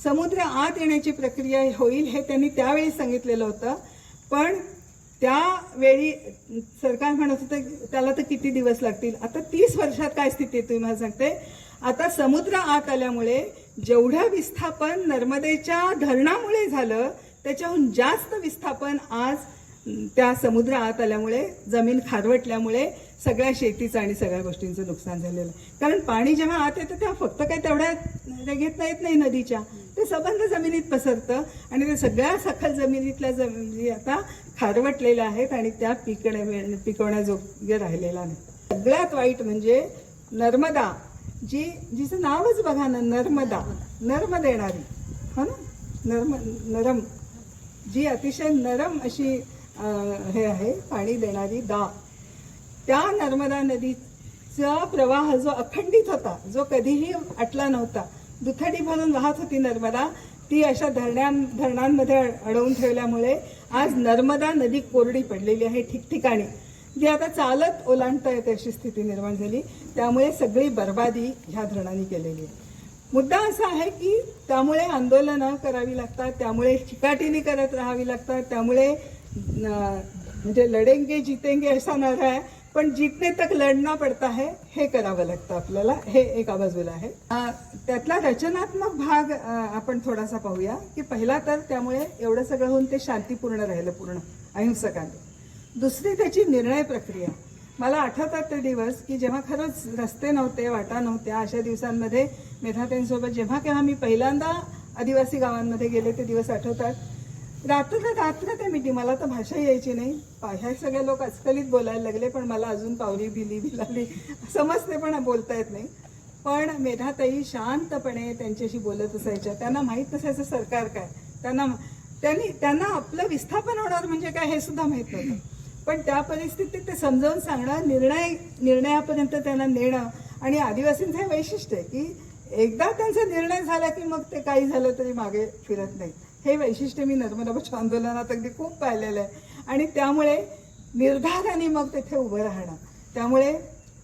समुद्र आत येण्याची प्रक्रिया होईल हे त्यांनी त्यावेळी सांगितलेलं होतं. पण त्यावेळी सरकार म्हणत होतं त्याला तर किती दिवस लागतील. आता 30 वर्षात काय स्थिती आहे तुम्ही मला सांगते. आता समुद्र आत आल्यामुळे जेवढं विस्थापन नर्मदेच्या धरणामुळे झालं त्याच्याहून जास्त विस्थापन आज त्या समुद्र आत आल्यामुळे, जमीन खारवटल्यामुळे सगळ्या शेतीचं आणि सगळ्या गोष्टींचं नुकसान झालेलं आहे. कारण पाणी जेव्हा आत येतं तेव्हा फक्त काही तेवढ्या रेघेत येत नाही नदीच्या, ते सबंध जमिनीत पसरतं आणि ते सगळ्या सखल जमिनीतल्या जमिनी आता खारवटलेल्या आहेत आणि त्या पिकवण्याजोग्य राहिलेला नाही. सगळ्यात वाईट म्हणजे नर्मदा, जिचं नावच बघा ना, नर्म देणारी, हो ना, नरम, जी अतिशय नरम अशी हे आहे पाणी देणारी त्या नर्मदा नदीचा प्रवाह जो अखंडित होता, जो कधीही अटला नव्हता, दुथडी भरून वाहत होती नर्मदा, ती अशा धरणांमध्ये अडवून ठेवल्यामुळे आज नर्मदा नदी कोरडी पडलेली आहे ठिकठिकाणी, जी आता चालत ओलांडता येते अशी स्थिती निर्माण झाली. त्यामुळे सगळी बर्बादी ह्या धरणांनी केलेली आहे. मुद्दा असा आहे की त्यामुळे आंदोलनं करावी लागतात, त्यामुळे चिकाटीने करत राहावी लागतात, त्यामुळे म्हणजे लढेंगे जीतेंगे असा नारा आहे, पण जीतने तक लढना पडता है हे करावं लागतं आपल्याला. हे एका बाजूला आहे. त्यातला रचनात्मक भाग आपण थोडासा पाहूया की पहिला तर त्यामुळे एवढं सगळं होऊन ते शांतीपूर्ण राहिलं, पूर्ण अहिंसकाने. दुसरी त्याची निर्णय प्रक्रिया. मला आठवतात ते दिवस की जेव्हा खरंच रस्ते नव्हते, वाटा नव्हत्या, अशा दिवसांमध्ये मेधाताईंसोबत जेव्हा केव्हा मी पहिल्यांदा आदिवासी गावांमध्ये गेले ते दिवस आठवतात. रात्र ते मिठी, मला तर भाषा यायची नाही, ह्या सगळे लोक अस्खलित बोलायला लागले, पण मला अजून पावरी बिलाली समजते पण बोलता येत नाही. पण मेधाताई शांतपणे त्यांच्याशी बोलत असायच्या. त्यांना माहीत नसायचं सरकार काय, त्यांना आपलं विस्थापन होणार म्हणजे काय हे सुद्धा माहीत नव्हतं. पण त्या परिस्थितीत ते समजावून सांगणं, निर्णयापर्यंत त्यांना नेणं. आणि आदिवासींचं हे वैशिष्ट्य आहे की एकदा त्यांचा निर्णय झाला की मग ते काही झालं तरी मागे फिरत नाही. हे वैशिष्ट्य मी नर्मदा बचाव आंदोलनात अगदी खूप पाहिलेलं आहे आणि त्यामुळे निर्धाराने मग तिथे उभं राहणं. त्यामुळे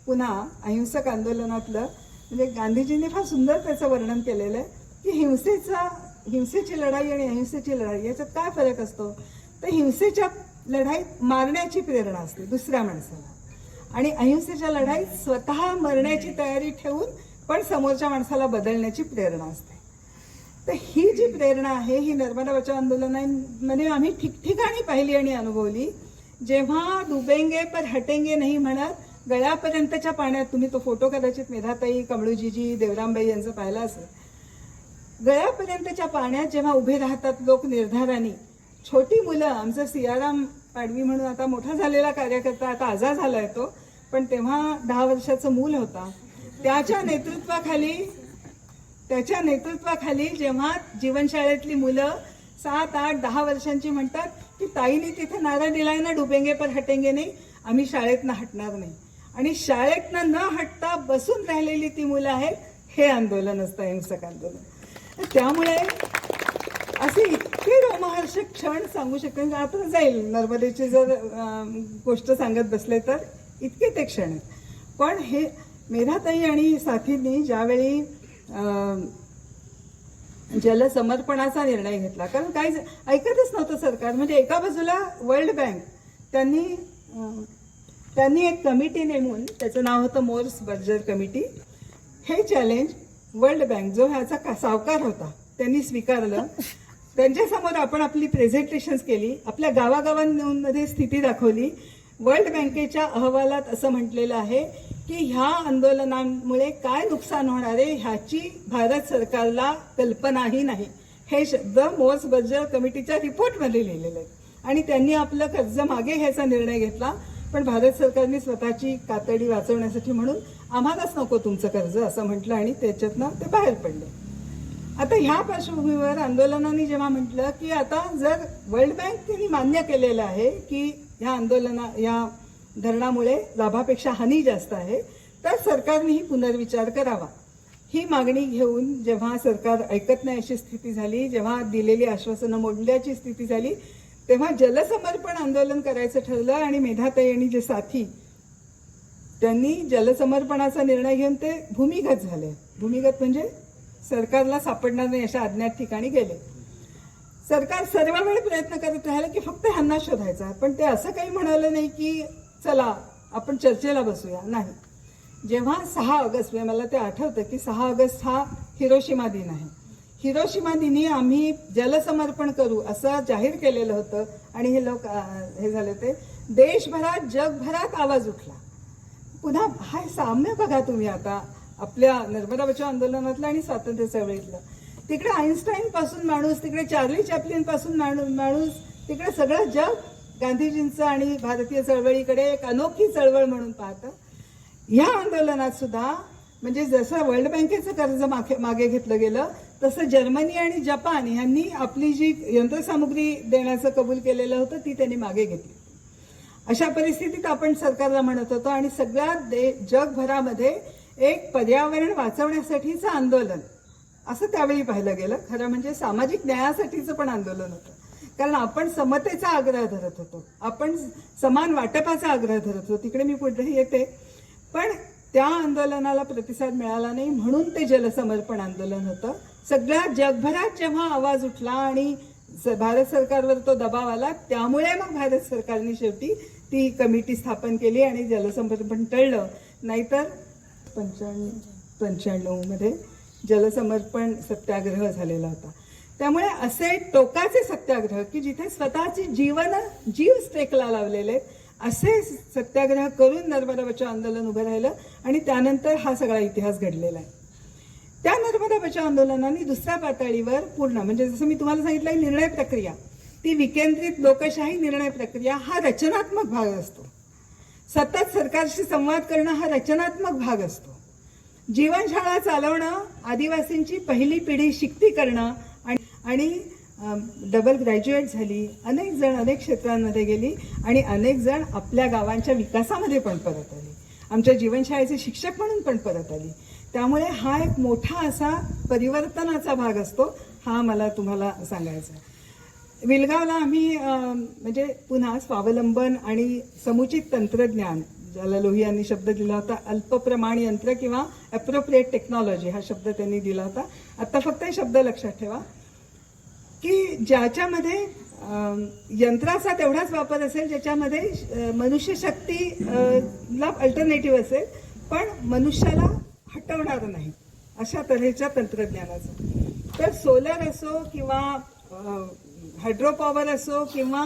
पुन्हा अहिंसक आंदोलनातलं म्हणजे गांधीजींनी फार सुंदर त्याचं वर्णन केलेलं आहे की हिंसेची लढाई आणि अहिंसेची लढाई याच्यात काय फरक असतो. तर हिंसेच्या लढाईत मारण्याची प्रेरणा असते दुसऱ्या माणसाला आणि अहिंसेच्या लढाईत स्वतः मरण्याची तयारी ठेवून पण समोरच्या माणसाला बदलण्याची प्रेरणा असते. तर ही जी प्रेरणा आहे ही नर्मदा बचाव आंदोलनामध्ये आम्ही ठिकठिकाणी पाहिली आणि अनुभवली. जेव्हा डुबेंगे पर हटेंगे नाही म्हणत गळ्यापर्यंतच्या पाण्यात, तुम्ही तो फोटो कदाचित मेधाताई, कमळूजीजी, देवरामबाई यांचा पाहिला असेल, गळ्यापर्यंतच्या पाण्यात जेव्हा उभे राहतात लोक निर्धाराने, छोटी मुलं, आमचा सियाराम पाडवी म्हणून आता मोठा झालेला कार्यकर्ता, आता आजार झालाय तो, पण तेव्हा 10 वर्षाचं मूल होता, त्याच्या नेतृत्वाखाली जेव्हा जीवनशाळेतली मुलं 7, 8, 10 वर्षांची म्हणतात की ताईने तिथे नारा दिलाय ना, डुबेंगे पर हटेंगे नाही, आम्ही शाळेतनं हटणार नाही, आणि शाळेतनं न हटता बसून राहिलेली ती मुलं आहेत, हे आंदोलन असतं अहिंसक आंदोलन. त्यामुळे असे इतके रोमहर्षक क्षण सांगू शकतो. आता जाईल नर्मदेची जर गोष्ट सांगत बसले तर इतके ते क्षण आहेत. पण हे मेधाताई आणि साथींनी ज्यावेळी जलसमर्पणाचा निर्णय घेतला, कारण काही ऐकतच नव्हतं सरकार. म्हणजे एका बाजूला वर्ल्ड बँक त्यांनी एक कमिटी नेमून, त्याचं नाव होतं मोर्स बर्जर कमिटी. हे चॅलेंज वर्ल्ड बँक, जो ह्याचा सावकार होता, त्यांनी स्वीकारलं. त्यांच्यासमोर आपण आपली प्रेझेंटेशन्स केली, आपल्या गावागावांमध्ये स्थिती दाखवली. वर्ल्ड बँकेच्या अहवालात असं म्हटलेलं आहे की ह्या आंदोलनामुळे काय नुकसान होणार आहे ह्याची भारत सरकारला कल्पनाही नाही. हे शब्द मोर्स बर्जर कमिटीच्या रिपोर्टमध्ये लिहिलेले आहेत. आणि त्यांनी आपलं कर्ज मागे घ्यायचा निर्णय घेतला, पण भारत सरकारने स्वतःची कातडी वाचवण्यासाठी म्हणून आम्हालाच नको तुमचं कर्ज असं म्हटलं आणि त्याच्यातनं ते बाहेर पडले. आता ह्या पार्श्वभूमीवर आंदोलनाने जेव्हा म्हटलं की आता जर वर्ल्ड बँकेने मान्य केलेलं आहे की या धरणामुळे लाभापेक्षा हानी जास्त आहे, तर सरकारनेही पुनर्विचार करावा. ही मागणी घेऊन जेव्हा सरकार ऐकत नाही अशी स्थिती झाली, जेव्हा दिलेली आश्वासनं मोडल्याची स्थिती झाली, तेव्हा जलसमर्पण आंदोलन करायचं ठरलं. आणि मेधाताई आणि जे साथी, त्यांनी जलसमर्पणाचा निर्णय घेऊन ते भूमिगत झाले. भूमिगत म्हणजे सरकारला सापडणार नाही अशा अज्ञात ठिकाणी गेले. सरकार सर्व वेळ प्रयत्न करत राहिलं की फक्त ह्यांना शोधायचा, पण ते असं काही म्हणालं नाही की चला आपण चर्चेला बसूया. नाही. जेव्हा 6 ऑगस्ट, मला ते आठवतं की 6 ऑगस्ट हा हिरोशिमा दिन आहे. हिरोशिमा दिनी आम्ही जलसमर्पण करू असं जाहीर केलेलं होतं आणि हे लोक हे झाले, ते देशभरात जगभरात आवाज उठला. पुन्हा हा साम्य बघा तुम्ही आता आपल्या नर्मदा बचाव आंदोलनातलं आणि स्वातंत्र्य चळवळीतलं. तिकडे आईन्स्टाईन पासून माणूस, तिकडे चार्ली चॅप्लिन पासून माणूस, तिकडे सगळं जग गांधीजींचं आणि भारतीय चळवळीकडे एक अनोखी चळवळ म्हणून पाहतं. ह्या आंदोलनात सुद्धा म्हणजे जसं वर्ल्ड बँकेचं कर्ज मागे घेतलं गेलं, तसं जर्मनी आणि जपान यांनी आपली जी यंत्रसामुग्री देण्याचं कबूल केलेलं होतं ती त्यांनी मागे घेतली. अशा परिस्थितीत आपण सरकारला म्हणत होतो आणि सगळ्या जगभरामध्ये एक पर्यावरण वाचवण्यासाठीचं आंदोलन असं त्यावेळी पाहिलं गेलं. खरं म्हणजे सामाजिक न्यायासाठीचं पण आंदोलन होतं, कारण आपण समतेचा आग्रह धरत होतो, आपण समान वाटपाचा आग्रह धरत होतो. तिकडे मी पुढे येते. पण त्या आंदोलनाला प्रतिसाद मिळाला नाही, म्हणून ते जलसमर्पण आंदोलन होतं. सगळ्या जगभरात जेव्हा आवाज उठला आणि भारत सरकारवर तो दबाव आला, त्यामुळे मग भारत सरकारने शेवटी ती कमिटी स्थापन केली आणि जलसमर्पण टळलं. नाहीतर 95 मध्ये जलसमर्पण सत्याग्रह झालेला होता. त्यामुळे असे टोकाचे सत्याग्रह की जिथे स्वतःची जीव स्टेकला लावलेले, असे सत्याग्रह करून नर्मदा बचाव आंदोलन उभं राहिलं आणि त्यानंतर हा सगळा इतिहास घडलेला आहे. त्या नर्मदा बचाव आंदोलनाने दुसऱ्या पातळीवर पूर्ण, म्हणजे जसं मी तुम्हाला सांगितलं, निर्णय प्रक्रिया, ती विकेंद्रित लोकशाही निर्णय प्रक्रिया हा रचनात्मक भाग असतो. सतत सरकारशी संवाद करणं हा रचनात्मक भाग असतो. जीवनशाळा चालवणं, आदिवासींची पहिली पिढी शिकती करणं आणि डबल ग्रॅज्युएट झाली, अनेक जण अनेक क्षेत्रांमध्ये गेली आणि अनेक जण आपल्या गावांच्या विकासामध्ये पण परत आली, आमच्या जीवनशाळेचे शिक्षक म्हणून पण परत आली. त्यामुळे हा एक मोठा असा परिवर्तनाचा भाग असतो, हा मला तुम्हाला सांगायचा आहे. विलगावला आम्ही म्हणजे पुन्हा स्वावलंबन आणि समुचित तंत्रज्ञान, ज्याला लोही यांनी शब्द दिला होता, अल्पप्रमाण यंत्र किंवा अप्रोप्रिएट टेक्नॉलॉजी हा शब्द त्यांनी दिला होता. आता फक्त हे शब्द लक्षात ठेवा की ज्याच्यामध्ये यंत्राचा तेवढाच वापर असेल ज्याच्यामध्ये मनुष्यशक्तीला अल्टरनेटिव्ह असेल, पण मनुष्याला हटवणार नाही, अशा तऱ्हेच्या तंत्रज्ञानाचं. तर सोलर असो किंवा हायड्रोपॉवर असो किंवा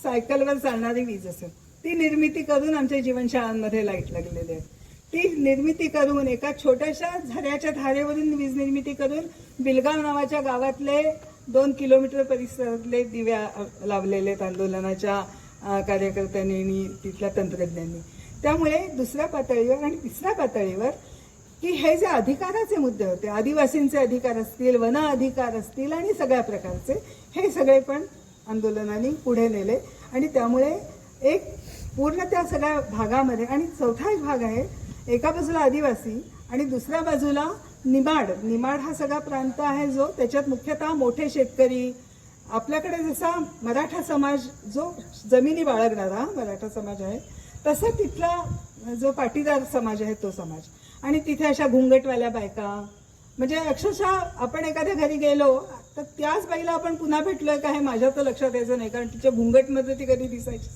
सायकलवर चालणारी वीज असो, ती निर्मिती करून आमच्या जीवनशाळांमध्ये लाईट लागलेली आहे. ती निर्मिती करून एका छोट्याशा झऱ्याच्या धारेवरून वीज निर्मिती करून बिलगाव नावाच्या गावातले 2 किलोमीटर परिसरातले दिव्या लावलेले आहेत आंदोलनाच्या कार्यकर्त्यांनी आणि तिथल्या तंत्रज्ञांनी. त्यामुळे दुसऱ्या पातळीवर आणि तिसऱ्या पातळीवर की हे जे अधिकाराचे मुद्दे होते, आदिवासींचे अधिकार असतील, वन अधिकार असतील आणि सगळ्या प्रकारचे, हे सगळे पण आंदोलनाने पुढे नेले. आणि त्यामुळे एक पूर्ण त्या सगळ्या भागामध्ये, आणि चौथा एक भाग आहे, एका बाजूला आदिवासी आणि दुसऱ्या बाजूला निमाड हा सगळा प्रांत आहे जो त्याच्यात मुख्यतः मोठे शेतकरी, आपल्याकडे जसा मराठा समाज जो जमिनी बाळगणारा मराठा समाज आहे, तसा तिथला जो पाटीदार समाज आहे तो समाज. आणि तिथे अशा घुंगटवाल्या बायका, म्हणजे अक्षरशः आपण एखाद्या घरी गेलो तर त्याच बाईला आपण पुन्हा भेटलोय का हे माझ्या तर लक्षात यायचं नाही, कारण तिच्या घुंगटमध्ये ती कधी दिसायची.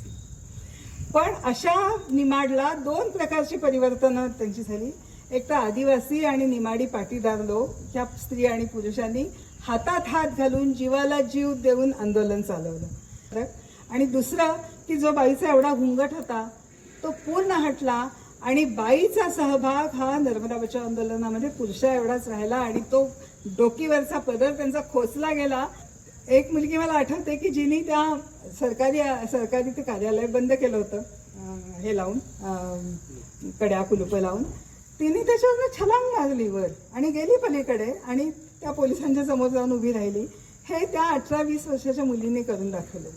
पण अशा निमाडला 2 प्रकारची परिवर्तनं त्यांची झाली. एक तर आदिवासी आणि निमाडी पाटीदार लोक, ह्या स्त्री आणि पुरुषांनी हातात हात घालून जीवाला जीव देऊन आंदोलन चालवलं. आणि दुसरं की जो बाईचा एवढा घुंगट होता तो पूर्ण हटला आणि बाईचा सहभाग हा नर्मदा बचाव आंदोलनामध्ये पुरुषा एवढाच राहिला आणि तो डोकीवरचा पदर त्यांचा खोचला गेला. एक मुलगी मला आठवते की जिने त्या सरकारी ते कार्यालय बंद केलं होतं, हे लावून कड्या कुलूप लावून, तिने त्याच्यावर छलांग मारली वर आणि गेली पलीकडे आणि त्या पोलिसांच्या समोर जाऊन उभी राहिली. हे त्या 18-20 वर्षाच्या मुलीने करून दाखवलं.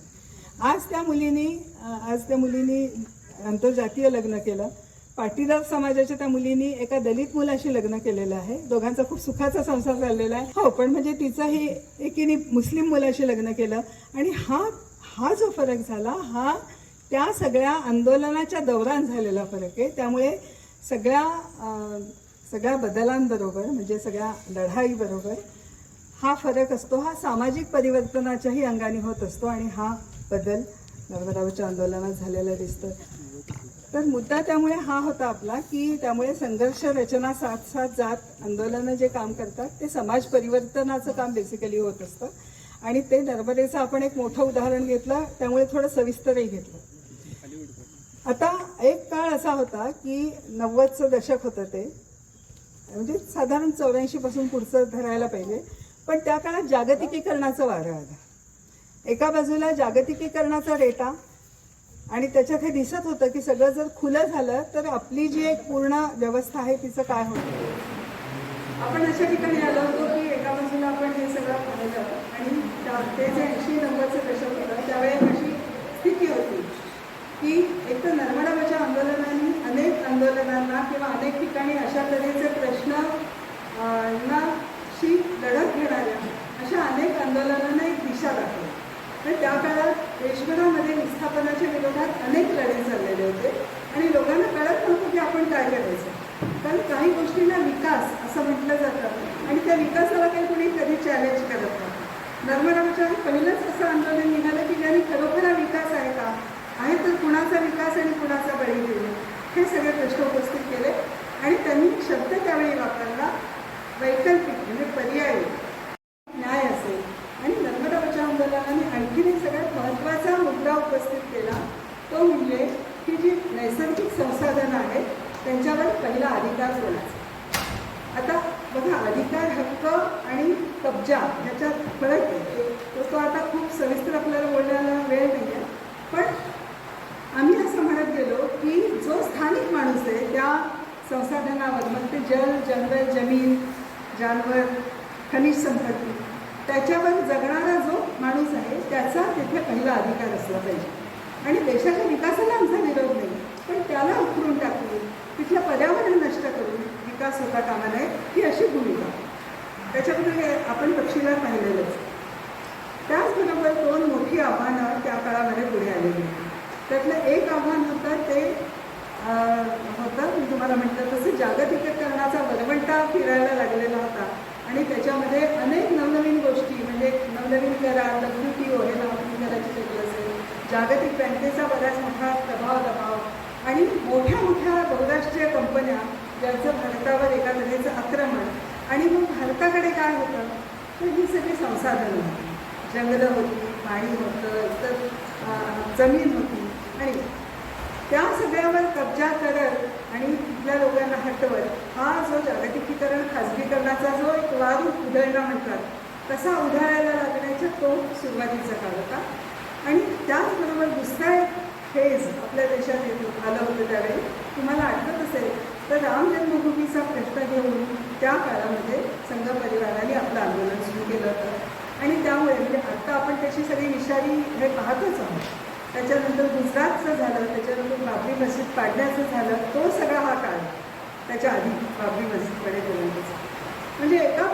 आज त्या मुलीनी आंतरजातीय लग्न केलं. पाटीदार समाजाच्या त्या मुलींनी एका दलित मुलाशी लग्न केलेलं आहे. दोघांचा खूप सुखाचा संसार चाललेला आहे. हो, पण म्हणजे तिचाही एकीने मुस्लिम मुलाशी लग्न केलं. आणि हा जो फरक झाला हा त्या सगळ्या आंदोलनाच्या दौरान झालेला फरक आहे. त्यामुळे सगळ्या बदलांबरोबर, म्हणजे सगळ्या लढाईबरोबर हा फरक असतो, हा सामाजिक परिवर्तनाच्याही अंगाने होत असतो. आणि हा बदल नर्मदाच्या आंदोलनात झालेला दिसतो. तर मुद्दा त्यामुळे हा होता आपला की त्यामुळे संघर्ष रचना साथ जात आंदोलनं जे काम करतात ते समाज परिवर्तनाचं काम बेसिकली होत असतं. आणि ते नर्मदेचं आपण एक मोठं उदाहरण घेतलं, त्यामुळे थोडं सविस्तरही घेतलं. आता एक काळ असा होता की 90चं दशक होतं ते, म्हणजे साधारण 84 पासून पुढचं धरायला पाहिजे. पण त्या काळात जागतिकीकरणाचं वारं आलं. एका बाजूला जागतिकीकरणाचा रेटा, आणि त्याच्यात हे दिसत होतं की सगळं जर खुलं झालं तर आपली जी एक पूर्ण व्यवस्था आहे तिचं काय होतं. आपण अशा ठिकाणी आलो होतो की एका बाजूला आपण हे सगळं पाहिलं आणि ते जे 80-90चं दशक होतं त्यावेळेस अशी स्थिती होती की एक तर नर्मदा बचाव आंदोलनाने अनेक आंदोलनांना किंवा अनेक ठिकाणी अशा तऱ्हेचे प्रश्नाशी लढत घेणाऱ्या अशा अनेक आंदोलनांना एक दिशा दाखवली. तर त्या काळात देशभरामध्ये विस्थापनाच्या विरोधात अनेक लढे चाललेले होते आणि लोकांना कळत नव्हतं की आपण काय करायचं. कारण काही गोष्टींना विकास असं म्हटलं जातं आणि त्या विकासाला काही कुणी कधी चॅलेंज करत नाही. नर्मदा बचाव पहिलंच असं आंदोलन निघालं की ज्यांनी खरोखर हा विकास आहे का, आहे तर कुणाचा विकास आणि कुणाचा बळी घेणे, हे सगळे प्रश्न उपस्थित केले. आणि त्यांनी शब्द त्यावेळी वापरला वैकल्पिक, म्हणजे पर्यायी न्याय असेल. आणि नर्मदा बचाव आंदोलनाने आणखीन एक सगळ्यात महत्त्वाचा मुद्दा उपस्थित केला, तो म्हणजे की जी नैसर्गिक संसाधनं आहेत त्यांच्यावर पहिला अधिकार कोणाचा. आता बघा, अधिकार, हक्क आणि कब्जा ह्याच्यात फरक आहे. तो आता खूप सविस्तर आपल्याला बोलण्याला वेळ नाही आहे. पण आम्ही असं म्हणत गेलो की जो स्थानिक माणूस आहे त्या संसाधनावर, मग ते जल, जंगल, जमीन, जानवर, खनिज संपत्ती, त्याच्यावर जगणारा जो माणूस आहे त्याचा तिथे पहिला अधिकार असला पाहिजे. आणि देशाच्या विकासाला आमचा विरोध नाही, पण त्याला उकरून टाकून, तिथलं पर्यावरण नष्ट करून विकास होता कामा नये ही अशी भूमिका. त्याच्यामध्ये आपण तपशिलात पाहिलेलंच. त्याचबरोबर 2 मोठी आव्हानं त्या काळामध्ये पुढे आलेली. त्यातलं एक आव्हान होतं ते होतं मी तुम्हाला म्हटलं तसं जागतिकीकरणाचा वरवंटा फिरायला लागलेला होता आणि त्याच्यामध्ये अनेक नवनवीन गोष्टी म्हणजे नवनवीन करार WTO हे नाव तुम्ही कदाचित ऐकलं असेल, जागतिक बँकेचा बराच मोठा दबाव आणि मोठ्या मोठ्या बहुराष्ट्रीय कंपन्या ज्यांचं भारतावर एका तऱ्हेचं आक्रमण आणि मग भारताकडे काय होतं तर ही सगळी संसाधनं होती, जंगलं होती, पाणी होतं, तर जमीन होती आणि त्या सगळ्यावर कब्जा करत आणि तिथल्या लोकांना हटवत हा जो जागतिकीकरण खाजगीकरणाचा जो एक वारू उधळणं म्हणतात तसा उधळायला लागण्याचा तो सुरुवातीचा काळ होता. आणि त्याचबरोबर दुसरा एक फेज आपल्या देशात आलं होतं त्यावेळी तुम्हाला आठवत असेल तर राम जन्मभूमीचा प्रश्न घेऊन त्या काळामध्ये संघ परिवाराने आपलं आंदोलन सुरू केलं होतं आणि त्यामुळे म्हणजे आत्ता आपण त्याची सगळी विषारी हे पाहतच आहोत. त्याच्यानंतर गुजरातचं झालं, त्याच्यानंतर बाबरी मस्जिद पाडण्याचं झालं, तो सगळा हा काळ त्याच्या आधी बाबरी मस्जिदकडे पर्यंतचा. म्हणजे एका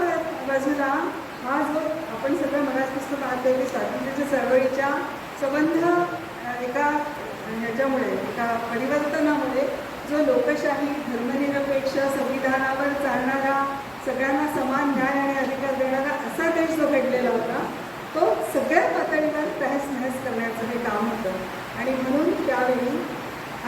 बाजूला हा जो आपण सगळं मराठीपासून पाहतोय की स्वातंत्र्याच्या चळवळीच्या संबंध एका ह्याच्यामुळे एका परिवर्तनामुळे जो लोकशाही धर्मनिरपेक्ष संविधानावर चालणारा सगळ्यांना समान न्याय आणि अधिकार देणारा असा देश जो घडलेला होता तो सगळ्या पातळीवर तहस नहस करण्याचं हे काम होतं आणि म्हणून त्यावेळी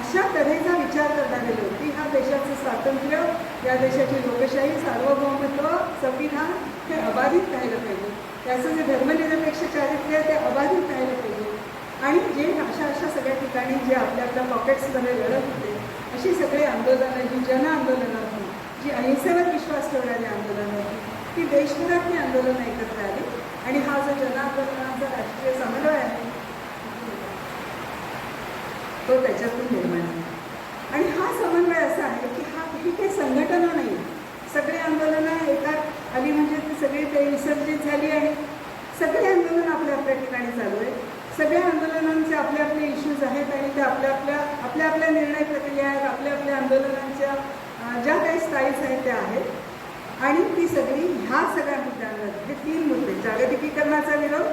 अशा तऱ्हेचा विचार करणारे लोक की ह्या देशाचं स्वातंत्र्य, या देशाची लोकशाही, सार्वभौमत्व, संविधान हे अबाधित राहिलं पाहिजे, त्याचं जे धर्मनिरपेक्ष चारित्र्य आहे ते अबाधित राहिलं पाहिजे आणि जे अशा सगळ्या ठिकाणी जे आपल्या पॉकेट्समध्ये लढत होते अशी सगळी आंदोलनं जी जन आंदोलनं होती, जी अहिंसेवर विश्वास ठेवणारी आंदोलनं होती ती देशभरातली आंदोलनं एकत्र आली आणि हा जो जनांदोलनाचा राष्ट्रीय समन्वय आहे तो त्याच्यातून निर्माण झाला. आणि हा समन्वय असा आहे की ही काही संघटना नाही, सगळे आंदोलनं एकात आली म्हणजे ती सगळी ते विसर्जित झाली आणि सगळे आंदोलन आपल्या आपल्या ठिकाणी चालू आहे. सगळ्या आंदोलनांचे आपले आपले इश्यूज आहेत आणि ते आपल्या आपल्या निर्णय प्रक्रिया आहेत, आपल्या आपल्या आंदोलनांच्या ज्या काही स्टाईल्स आहेत त्या आहेत आणि ती सगळी ह्या सगळ्या मुद्द्यांवर हे 3 मुद्दे जागतिकीकरणाचा विरोध,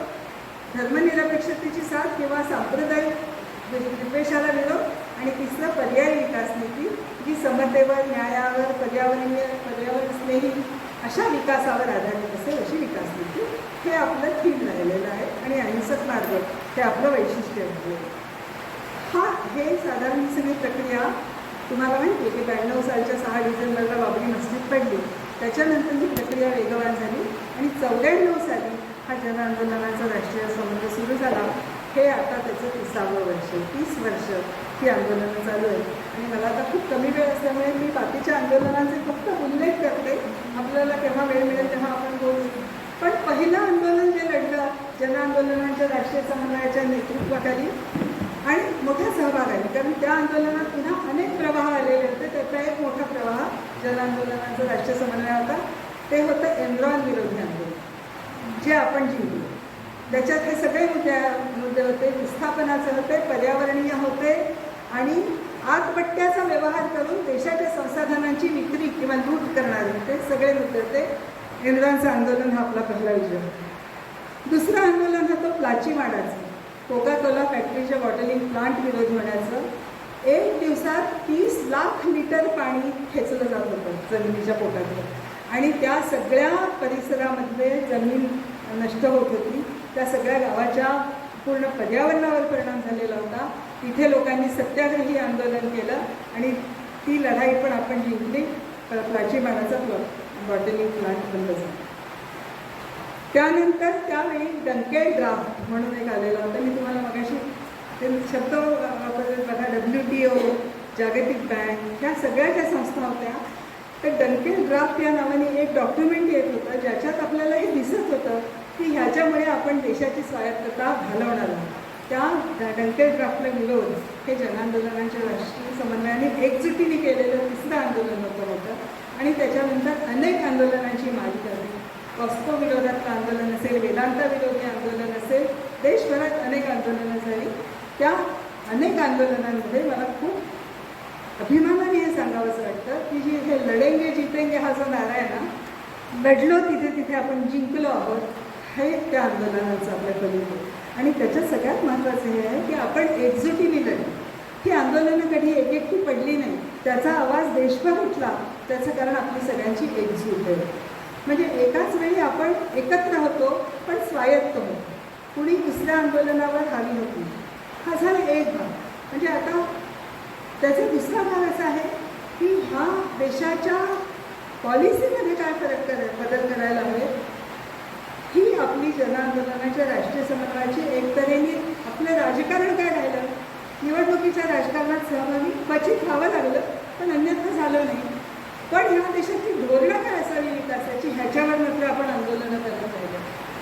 धर्मनिरपेक्षतेची साथ किंवा सांप्रदायिक विद्वेषाला विरोध आणि तिसरं पर्यायी विकास नीती जी समतेवर, न्यायावर, पर्यावरण स्नेही अशा विकासावर आधारित असेल अशी विकास नीती हे आपलं थीम राहिलेलं आहे आणि अहिंसक मार्ग हे आपलं वैशिष्ट्य आहे. हे साधारण सगळी प्रक्रिया तुम्हाला माहिती आहे की 92 सालच्या 6 डिसेंबरला बाबरी मस्जिद पडली, त्याच्यानंतर ही प्रक्रिया वेगवान झाली आणि 94 साली हा जनआंदोलनाचा राष्ट्रीय संबंध सुरू झाला. हे आता त्याचं 30वं वर्ष, 30 वर्ष ही आंदोलनं चालू आहे आणि मला आता खूप कमी वेळ असल्यामुळे मी बाकीच्या आंदोलनांचे फक्त उल्लेख करते, आपल्याला केव्हा वेळ मिळेल तेव्हा आपण बोलू. पण पहिलं आंदोलन जे लढलं जनआंदोलनाच्या राष्ट्रीय समन्वयाच्या नेतृत्वाखाली आणि मोठा सहभाग आहे कारण त्या आंदोलनात पुन्हा अनेक प्रवाह आलेले होते, त्याचा एक मोठा प्रवाह जनआंदोलनाचा राष्ट्रीय समन्वय होता ते होतं एनरॉन विरोधी आंदोलन जे आपण जिंकलो. त्याच्यात हे सगळे मुद्दे होते, विस्थापनाचे होते, पर्यावरणीय होते आणि आतपट्ट्याचा व्यवहार करून देशाच्या संसाधनांची विक्री किंवा लूट करणारे होते, सगळे मुद्दे होते. एनरॉनचं आंदोलन हा आपला पहिला विजय होता. दुसरं आंदोलन होतं प्लाचीवाडाचं, कोका कोला फॅक्टरीच्या बॉटलिंग प्लांट विरोध होण्याचं. 1 दिवसात 30 लाख लिटर पाणी खेचलं जात होतं जमिनीच्या पोटात आणि त्या सगळ्या परिसरामध्ये जमीन नष्ट होत होती, त्या सगळ्या गावाच्या पूर्ण पर्यावरणावर परिणाम झालेला होता. तिथे लोकांनी सत्याग्रही आंदोलन केलं आणि ती लढाई पण आपण जिंकली. प्लाचीवाडाचा बॉटलिंग प्लांट बंद झाला. त्यानंतर त्यावेळी डंकेल ड्राफ्ट म्हणून एक आलेला होता, मी तुम्हाला मगाशी ते शब्द वापरले बघा, WTO, जागतिक बँक ह्या सगळ्या ज्या संस्था होत्या तर डंकेल ड्राफ्ट या नावाने एक डॉक्युमेंट येत होतं ज्याच्यात आपल्याला हे दिसत होतं की ह्याच्यामुळे आपण देशाची स्वायत्तता घालवणार आहोत. त्या डंकेल ड्राफ्टला विरोध हे जनआंदोलनाच्या राष्ट्रीय समन्वयाने एकजुटीने केलेलं तिसरं आंदोलन होतं आणि त्याच्यानंतर अनेक आंदोलनांची मालिका झाली. कॉस्को विरोधातलं आंदोलन असेल, वेदांता विरोधी आंदोलन असेल, देशभरात अनेक आंदोलनं झाली. त्या अनेक आंदोलनांमध्ये मला खूप अभिमानाने हे सांगा सांगावंसं वाटतं की जी हे लढेंगे जितेंगे हा जो नारा आहे ना, लढलो तिथे तिथे आपण जिंकलो आहोत, हे त्या आंदोलनाचं आपल्या पलीकडे. आणि त्याच्यात सगळ्यात महत्त्वाचं हे आहे की आपण एकजुटीने लढलो. ही आंदोलनं कधी एकटी पडली नाही, त्याचा आवाज देशभर उठला, त्याचं कारण आपली सगळ्यांची एकजूट आहे. म्हणजे एकाच वेळी आपण एकत्र होतो पण स्वायत्त होतो, कुणी दुसऱ्या आंदोलनावर हावी होती. हा झाला एक भाग. म्हणजे आता त्याचा दुसरा भाग असा आहे की हा देशाच्या पॉलिसीमध्ये काय बदल करायला हवे, ही आपली जनआंदोलनाच्या राष्ट्रीय समन्वयाची एक तऱ्हेने आपलं राजकारण काय राहिलं. निवडणुकीच्या राजकारणात सहभागी क्वचित व्हावं लागलं, पण अन्यथा झालं नाही. पण ह्या देशाची धोरणं काय असावी विकासाची, ह्याच्यावर मात्र आपण आंदोलनं करायला पाहिजे.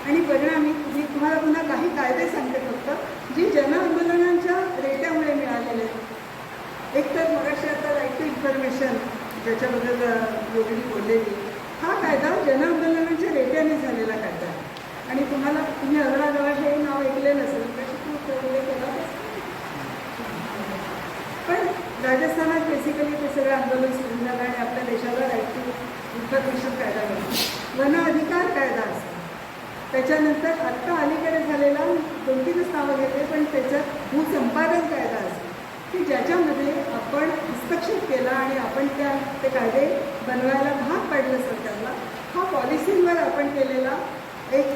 आणि परिणामी मी तुम्हाला पुन्हा काही कायदे सांगते फक्त, जी जनआंदोलनांच्या रेट्यामुळे मिळालेले आहेत. एक तर मगाशी आता राईट टू इन्फॉर्मेशन ज्याच्याबद्दल योगिनी बोललेली, हा कायदा जनआंदोलनाच्या रेट्याने झालेला कायदा आहे. आणि तुम्ही अगळागळा हे नाव ऐकले नसेल, कशी खूप उल्लेख केला. पण राजस्थानात बेसिकली ते सगळं आंदोलन सुरू झालं आणि आपल्या देशाला राईट टू इन्फॉर्मेशन कायदा मिळतो, वन अधिकार कायदा असतो. त्याच्यानंतर आत्ता अलीकडे झालेला 2-3च नावं घेते, पण त्याच्यात भूसंपादन कायदा असतो की ज्याच्यामध्ये आपण हस्तक्षेप केला आणि आपण ते कायदे बनवायला भाग पाडलं सरकारला. हा पॉलिसींवर आपण केलेला एक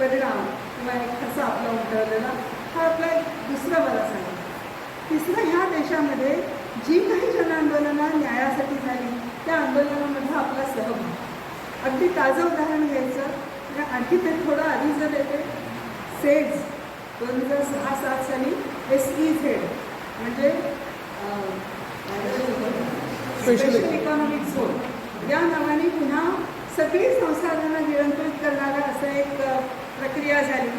परिणाम किंवा एक ठसा आपला उमटवलेला, हा आपला दुसरा मला सांगा. तिसरं, ह्या देशामध्ये जी काही जनआंदोलनं न्यायासाठी झाली त्या आंदोलनामध्ये आपला सहभाग. अगदी ताजं उदाहरण घ्यायचं, आणखी ते थोडं आधी जर येते, सेज 2006-07 साली SEZ म्हणजे स्पेशल इकॉनॉमिक झोन या नावाने पुन्हा सगळी संसाधनं नियंत्रित करणारा असं एक प्रक्रिया झाली.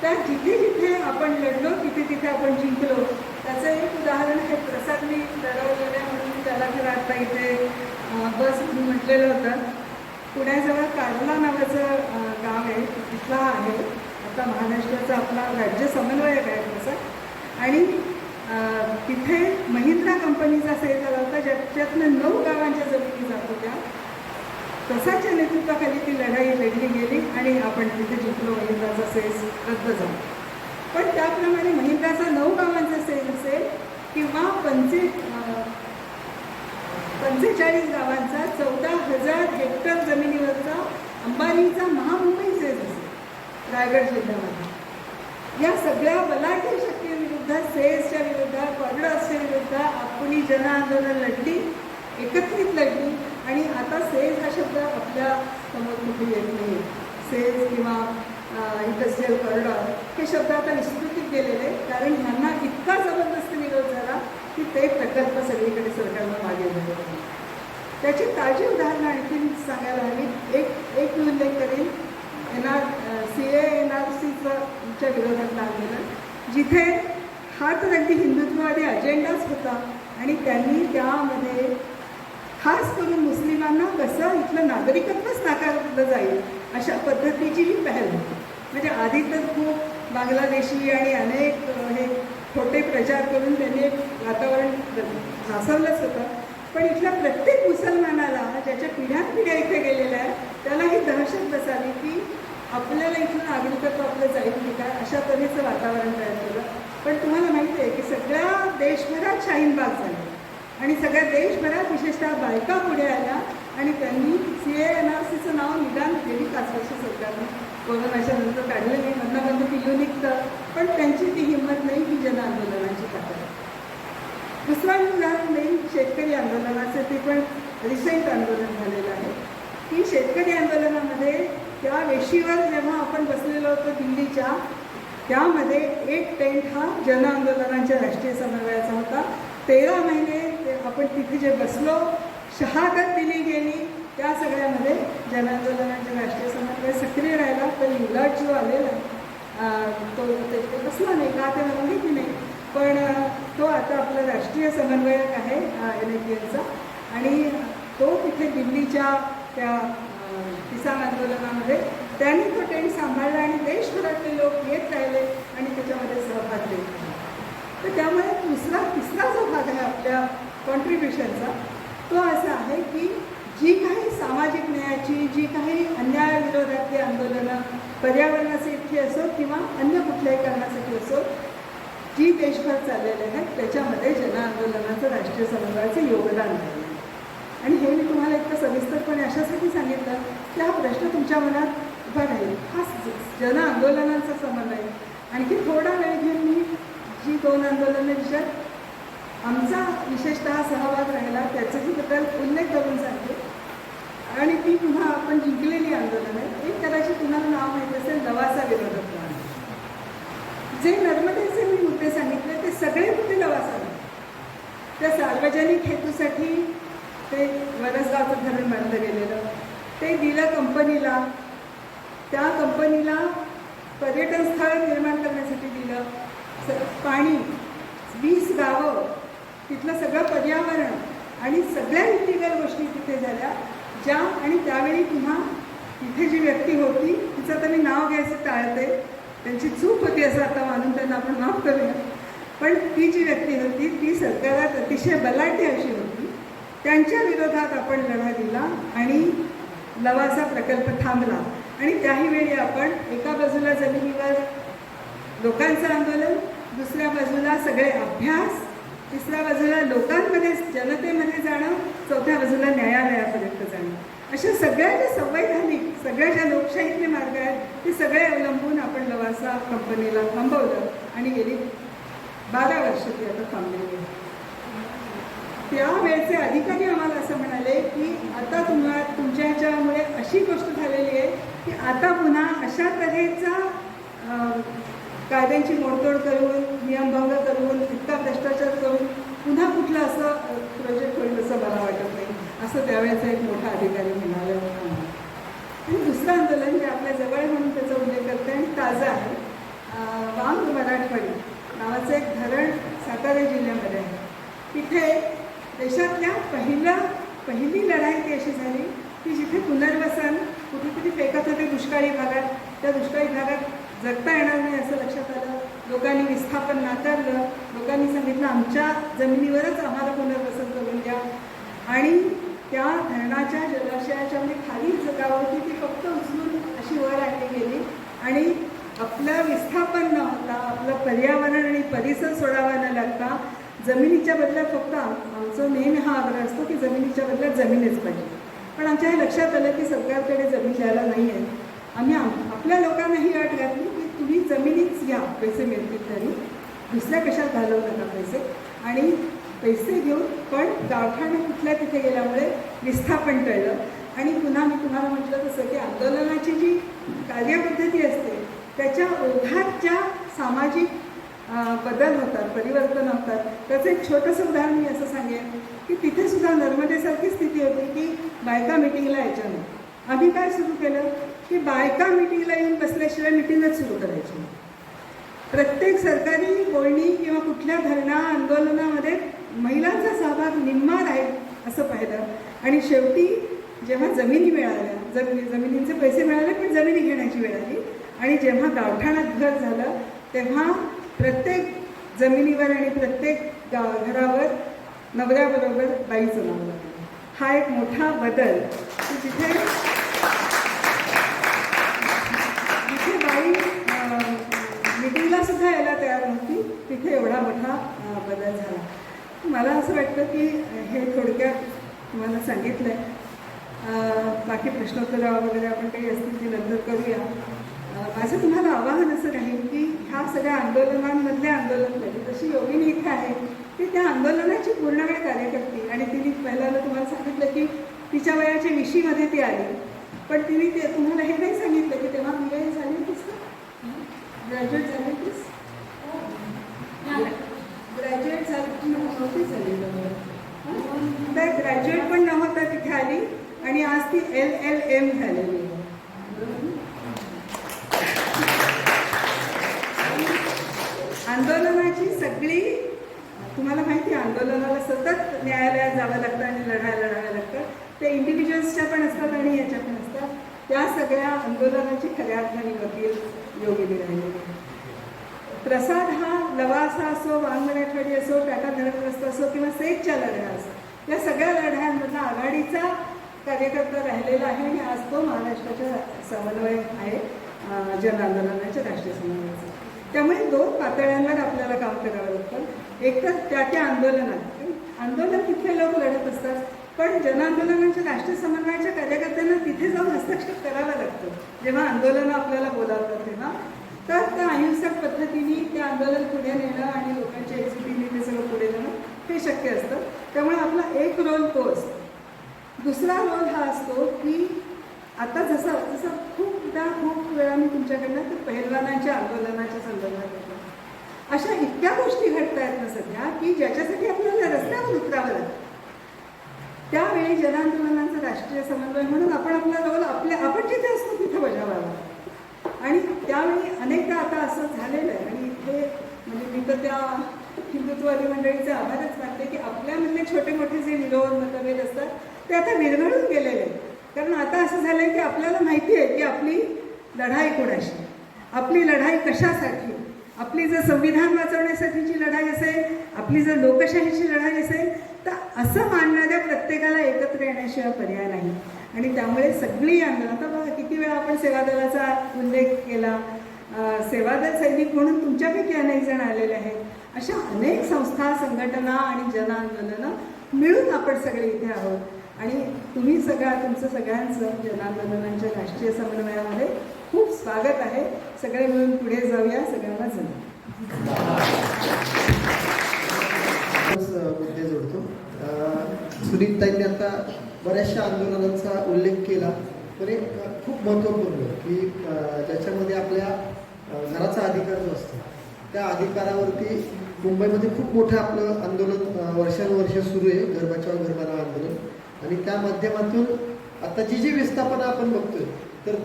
त्या जिथे जिथे आपण लढलो तिथे तिथे आपण जिंकलो. त्याचं एक उदाहरण हे प्रसाद मी लढवलेलं म्हणून त्याला खरं आता इथे बस म्हटलेलं होतं. पुण्याजवळ कारला नावाचं गाव आहे, तिथला आहे. आता महाराष्ट्राचा आपला राज्य समन्वयक आहे तसं. आणि तिथे महिंद्रा कंपनीचा सेल झाला होता, ज्याच्यातनं 9 गावांच्या जमिनी जात होत्या. तसाच्या नेतृत्वाखाली ती लढाई लढली गेली आणि आपण तिथे जिंकलो. महिंद्राचा सेस रद्द झाला. पण त्याप्रमाणे महिंद्राचा 9 गावांचा सेल असेल किंवा 45 गावांचा 14,000 हेक्टर जमिनीवरचा अंबानीचा महामुंबई सेल असेल रायगड जिल्ह्यामध्ये, या सगळ्या बलाढ्य शक्तीविरुद्ध, सेल्सच्या विरुद्ध, कॉरिडॉर्सच्या विरुद्ध आपली जनआंदोलन लढली, एकत्रित लढली. आणि आता सेल्स हा शब्द आपल्या समोर कुठे येत नाही. सेल्स किंवा इंडस्ट्रियल कॉरिडॉर हे शब्द आता विस्मृतीत गेलेले, कारण ह्यांना इतका जबरदस्त विरोध झाला की ते प्रकल्प सगळीकडे सरकारनं मागे घेतले. त्याची ताजी उदाहरणं आणखी सांगायला हवी. एक मी उल्लेख करेन, NRCच्या विरोधातलं आंदोलन, जिथे हा तर अगदी हिंदुत्ववादी अजेंडाच होता आणि त्यांनी त्यामध्ये खास करून मुस्लिमांना कसं इथलं नागरिकत्वच नाकारलं जाईल अशा पद्धतीची ही पहल होती. म्हणजे आधी तर खूप बांगलादेशी आणि अनेक हे खोटे प्रचार करून त्यांनी एक वातावरण भासवलंच होतं. पण इथल्या प्रत्येक मुसलमानाला, ज्याच्या पिढ्यानपिढ्या इथे गेलेल्या आहे, त्याला ही दहशत बसावी की आपल्याला इथलं नागरिकत्व आपलं जाईल की काय, अशा तऱ्हेचं वातावरण तयार केलं. पण तुम्हाला माहिती आहे की सगळ्या देशभरात शाहीनबाग झाले आणि सगळ्या देशभरात विशेषतः बायका पुढे आल्या आणि त्यांनी NRCचं नाव निदान गेली 5 वर्ष सरकारनं कोरोनाच्या नंतर काढलं नाही, मधनं पिल्लू निघतं, पण त्यांची ती हिंमत नाही ही जनआंदोलनाची ताकद. दुसरा उदाहरण देईन शेतकरी आंदोलनाचं, ते पण रिसेंट आंदोलन झालेलं आहे. की शेतकरी आंदोलनामध्ये त्या वेशीवर जेव्हा आपण बसलेलो होतो दिल्लीच्या, त्यामध्ये एक टेंट हा जनआंदोलनाच्या राष्ट्रीय समन्वयाचा होता. 13 महिने आपण तिथे जे बसलो, शहादत दिली गेली, त्या सगळ्यामध्ये जनआंदोलनाचे राष्ट्रीय समन्वय सक्रिय राहिला. तर युवराज जो आलेला तो ते बसला नाही का ते मला माहिती नाही, पण तो आता आपला राष्ट्रीय समन्वयक आहे NIPLचा. आणि तो तिथे दिल्लीच्या त्या किसान आंदोलनामध्ये त्यांनी तो टेंट सांभाळला आणि देशभरातले लोक येत राहिले आणि त्याच्यामध्ये सहभाग घेत राहिले. तर त्यामुळे तिसरा जो भाग आहे आपल्या कॉन्ट्रीब्युशनचा, तो असा आहे की जी काही सामाजिक न्यायाची, जी काही अन्यायाविरोधातली आंदोलनं पर्यावरणासाठी असो किंवा अन्य कुठल्याही कारणासाठी असो जी देशभर चाललेले आहेत त्याच्यामध्ये जनआंदोलनाचं राष्ट्रीय समन्वयाचं योगदान आहे. आणि हे मी तुम्हाला इतकं सविस्तरपणे अशासाठी सांगितलं की हा प्रश्न तुमच्या मनात उभा राहील. हा जनआंदोलनाचा समन्वय. आणखी थोडा वेळ घेऊन मी जी 2 आंदोलनं ज्याच्यात आमचा विशेषतः सहभाग राहिला त्याचाही बद्दल उल्लेख करून सांगते. आणि ती पुन्हा आपण जिंकलेली आंदोलन आहे. एक कदाचित तुम्हाला नाव माहीत असेल, लवासा विरोधक आंदोलन. जे नर्मदेचे मी मुद्दे सांगितले ते सगळे मुद्दे लवासा. त्या सार्वजनिक हेतूसाठी ते वरसगावचं धरण बांधलं गेलेलं, ते दिलं कंपनीला. त्या कंपनीला पर्यटन स्थळ निर्माण करण्यासाठी दिलं. पाणी, 20 गावं, तिथलं सगळं पर्यावरण आणि सगळ्या इलिगल गोष्टी तिथे झाल्या ज्या. आणि त्यावेळी पुन्हा तिथे जी व्यक्ती होती तिचं आता मी नाव घ्यायचं टाळते, त्यांची चूक होती असं आता मानून त्यांना आपण माफ करूया. पण ती जी व्यक्ती होती ती सरकारात अतिशय बलाढ्य अशी होती. त्यांच्या विरोधात आपण लढा दिला आणि लवासा प्रकल्प थांबला. आणि त्याही वेळी आपण एका बाजूला जमिनीवर लोकांचं आंदोलन, दुसऱ्या बाजूला सगळे अभ्यास, तिसऱ्या बाजूला लोकांमध्ये जनतेमध्ये जाणं, चौथ्या बाजूला न्यायालयापर्यंत जाणं, अशा सगळ्या ज्या संवैधानिक, सगळ्या ज्या लोकशाहीतले मार्ग आहेत ते सगळे अवलंबून आपण लवासा कंपनीला थांबवलं. आणि गेली 12 वर्ष ती आता थांबलेली आहे. त्यावेळचे अधिकारी आम्हाला असं म्हणाले की आता तुमच्या ह्याच्यामुळे अशी गोष्ट झालेली आहे की आता पुन्हा अशा तऱ्हेचा कायद्यांची मोडतोड करून, नियमभंग करून, इतका भ्रष्टाचार करून पुन्हा कुठलं असं प्रोजेक्ट होईल असं मला वाटत नाही, असं त्यावेळेचा एक मोठा अधिकारी म्हणाले. आणि दुसरं आंदोलन जे आपल्या जवळ आहे म्हणून त्याचा उल्लेख करते आणि ताजं आहे, वांग मराठवाडी नावाचं एक धरण सातारा जिल्ह्यामध्ये आहे. तिथे देशातल्या पहिली लढाई ती अशी झाली की जिथे पुनर्वसन कुठेतरी फेकत होते दुष्काळी भागात, त्या दुष्काळी भागात जगता येणार नाही असं लक्षात आलं. लोकांनी विस्थापन नाकारलं. लोकांनी सांगितलं आमच्या जमिनीवरच आम्हाला पुनर्वसन करून द्या. आणि त्या धरणाच्या जलाशयाच्या म्हणजे खाली गाव होती ती फक्त उचलून अशी वर आणली गेली. आणि आपलं विस्थापन न होता, आपलं पर्यावरण आणि परिसर सोडावा न लागता जमिनीच्या बदल्यात फक्त आमचं नेहमी हा आग्रह असतो की जमिनीच्या बदल्यात जमीनच पाहिजे. पण आमच्या हे लक्षात आलं की सरकारकडे जमीन द्यायला नाही आहे. आम्ही आपल्या लोकांना ही अट घातली की तुम्ही जमिनीच घ्या, पैसे मिळतील तरी, दुसऱ्या कशात घालवू नका पैसे. आणि पैसे घेऊन पण गावठाण कुठल्या तिथे गेल्यामुळे विस्थापन टळलं. आणि पुन्हा मी तुम्हाला म्हटलं तसं की आंदोलनाची जी कार्यपद्धती असते त्याच्या ओघात ज्या सामाजिक बदल होतात, परिवर्तन होतात, त्याचं एक छोटंसं उदाहरण मी असं सांगेन की तिथे सुद्धा नर्मदेसारखी स्थिती होती की बायका मिटिंगला यायच्या नाही. आम्ही काय सुरू केलं की बायका मिटिंगला येऊन बसल्याशिवाय मिटिंगच सुरू करायची. प्रत्येक सरकारी बोलणी किंवा कुठल्या धरणा आंदोलनामध्ये महिलांचा सहभाग निम्मा राहील असं पाहिलं. आणि शेवटी जेव्हा जमिनी मिळाल्या, जमिनींचे पैसे मिळाले पण जमिनी घेण्याची वेळ आली. आणि जेव्हा गावठाणात घर झालं तेव्हा प्रत्येक जमिनीवर आणि प्रत्येक घरावर नवऱ्याबरोबर बाईचं नाव लागलं. हा एक मोठा बदल की जिथे बाई मिटिंगला सुद्धा यायला तयार नव्हती तिथे एवढा मोठा बदल झाला. मला असं वाटतं की हे थोडक्यात तुम्हाला सांगितलं आहे. बाकी प्रश्नोत्तरं वगैरे आपण काही असतील ते नंतर करूया. माझं तुम्हाला आवाहन असं राहील की ह्या सगळ्या आंदोलनांमधल्या आंदोलन जशी योगिनी इथे आहे ती त्या आंदोलनाची पूर्ण वेळ कार्यकर्ती. आणि तिने पहिल्यांदा तुम्हाला सांगितलं की तिच्या वयाच्या 20मध्ये ती आली. पण तिने ते तुम्हाला हे नाही सांगितलं की तेव्हा BA झाली होतीस का, ग्रॅज्युएट झाली होतीस, ग्रॅज्युएट झाली नव्हती झाली. तर ग्रॅज्युएट पण नव्हता तिथे आली आणि आज ती LLM झालेली. आंदोलनाची सगळी तुम्हाला माहिती आहे, आंदोलनाला सतत न्यायालयात जावं लागतं आणि लढावं लागतं. ते इंडिव्हिज्युअल्सच्या पण असतात आणि याच्या पण असतात. त्या सगळ्या आंदोलनाची खऱ्या अर्थाने वकील योगिनी राहिलेली. प्रसाद हा लवासा असो, वांग मराठवाडी असो, टाटा धरणग्रस्त असो किंवा सेटच्या लढ्या असो, या सगळ्या लढ्यांमध्ये वाढीचा कार्यकर्ता राहिलेला आहे आणि आज तो महाराष्ट्राच्या समन्वय आहे जन आंदोलनाच्या राष्ट्रीय समन्वयाचा. त्यामुळे 2 पातळ्यांवर आपल्याला काम करावं लागतं. एक तर त्या आंदोलनात आंदोलन तिथले लोक लढत असतात, पण जन आंदोलनाच्या राष्ट्रीय समन्वयाच्या कार्यकर्त्यांना तिथे जाऊन हस्तक्षेप करावा लागतो जेव्हा आंदोलनं आपल्याला बोलावतात तेव्हा. तर त्या अहिंसक पद्धतीने ते आंदोलन पुढे नेणं आणि लोकांच्या एकजुटीने ते सगळं पुढे नेणं हे शक्य असतं. त्यामुळे आपला एक रोल तो असतो. दुसरा रोल हा असतो की आता जसं खूप वेळा मी तुमच्याकडनं ते पहिलवानांच्या आंदोलनाच्या संदर्भात येतो. अशा इतक्या गोष्टी घडत आहेत ना सध्या की ज्याच्यासाठी आपल्याला रस्त्यावर उतरावं लागतं. त्यावेळी जनांदोलनाचा राष्ट्रीय समन्वय म्हणून आपण आपला रोल आपण जिथे असतो तिथे बजावावा. आणि त्यावेळी अनेकदा आता असं झालेलं आहे आणि इथे म्हणजे मी तर त्या हिंदुत्ववादी मंडळीचे आभारच मानते की आपल्यामधले छोटे मोठे जे विरोध मतभेद असतात ते आता विरघळून गेलेले आहेत. कारण आता असं झालं आहे की आपल्याला माहिती आहे की आपली लढाई कोणाशी, आपली लढाई कशासाठी, आपली जर संविधान वाचवण्यासाठीची लढाई असेल, आपली जर लोकशाहीची लढाई असेल तर असं मानणाऱ्या प्रत्येकाला एकत्र येण्याशिवाय पर्याय नाही. आणि त्यामुळे सगळी आंदोलन आता बघा किती वेळा आपण सेवादलाचा उल्लेख केला, सेवादल सैनिक म्हणून तुमच्यापैकी अनेक जण आलेले आहेत. अशा अनेक संस्था, संघटना आणि जन आंदोलनं मिळून आपण सगळे इथे आहोत. आणि तुमचं सगळ्यांचं जन आंदोलनांच्या राष्ट्रीय समन्वयामध्ये खूप स्वागत आहे. सगळे मिळून पुढे जाऊया, सगळ्यांना
मुद्दे जोडतो. सुनीताईंनी आता बऱ्याचशा आंदोलनांचा उल्लेख केला, पण एक खूप महत्त्वपूर्ण की ज्याच्यामध्ये आपल्या घराचा अधिकार जो असतो त्या अधिकारावरती मुंबईमध्ये खूप मोठं आपलं आंदोलन वर्षानुवर्ष सुरू आहे, घर बचाव घर बनाव आंदोलन. आणि त्या माध्यमातून आता जी विस्थापना आपण बघतोय तर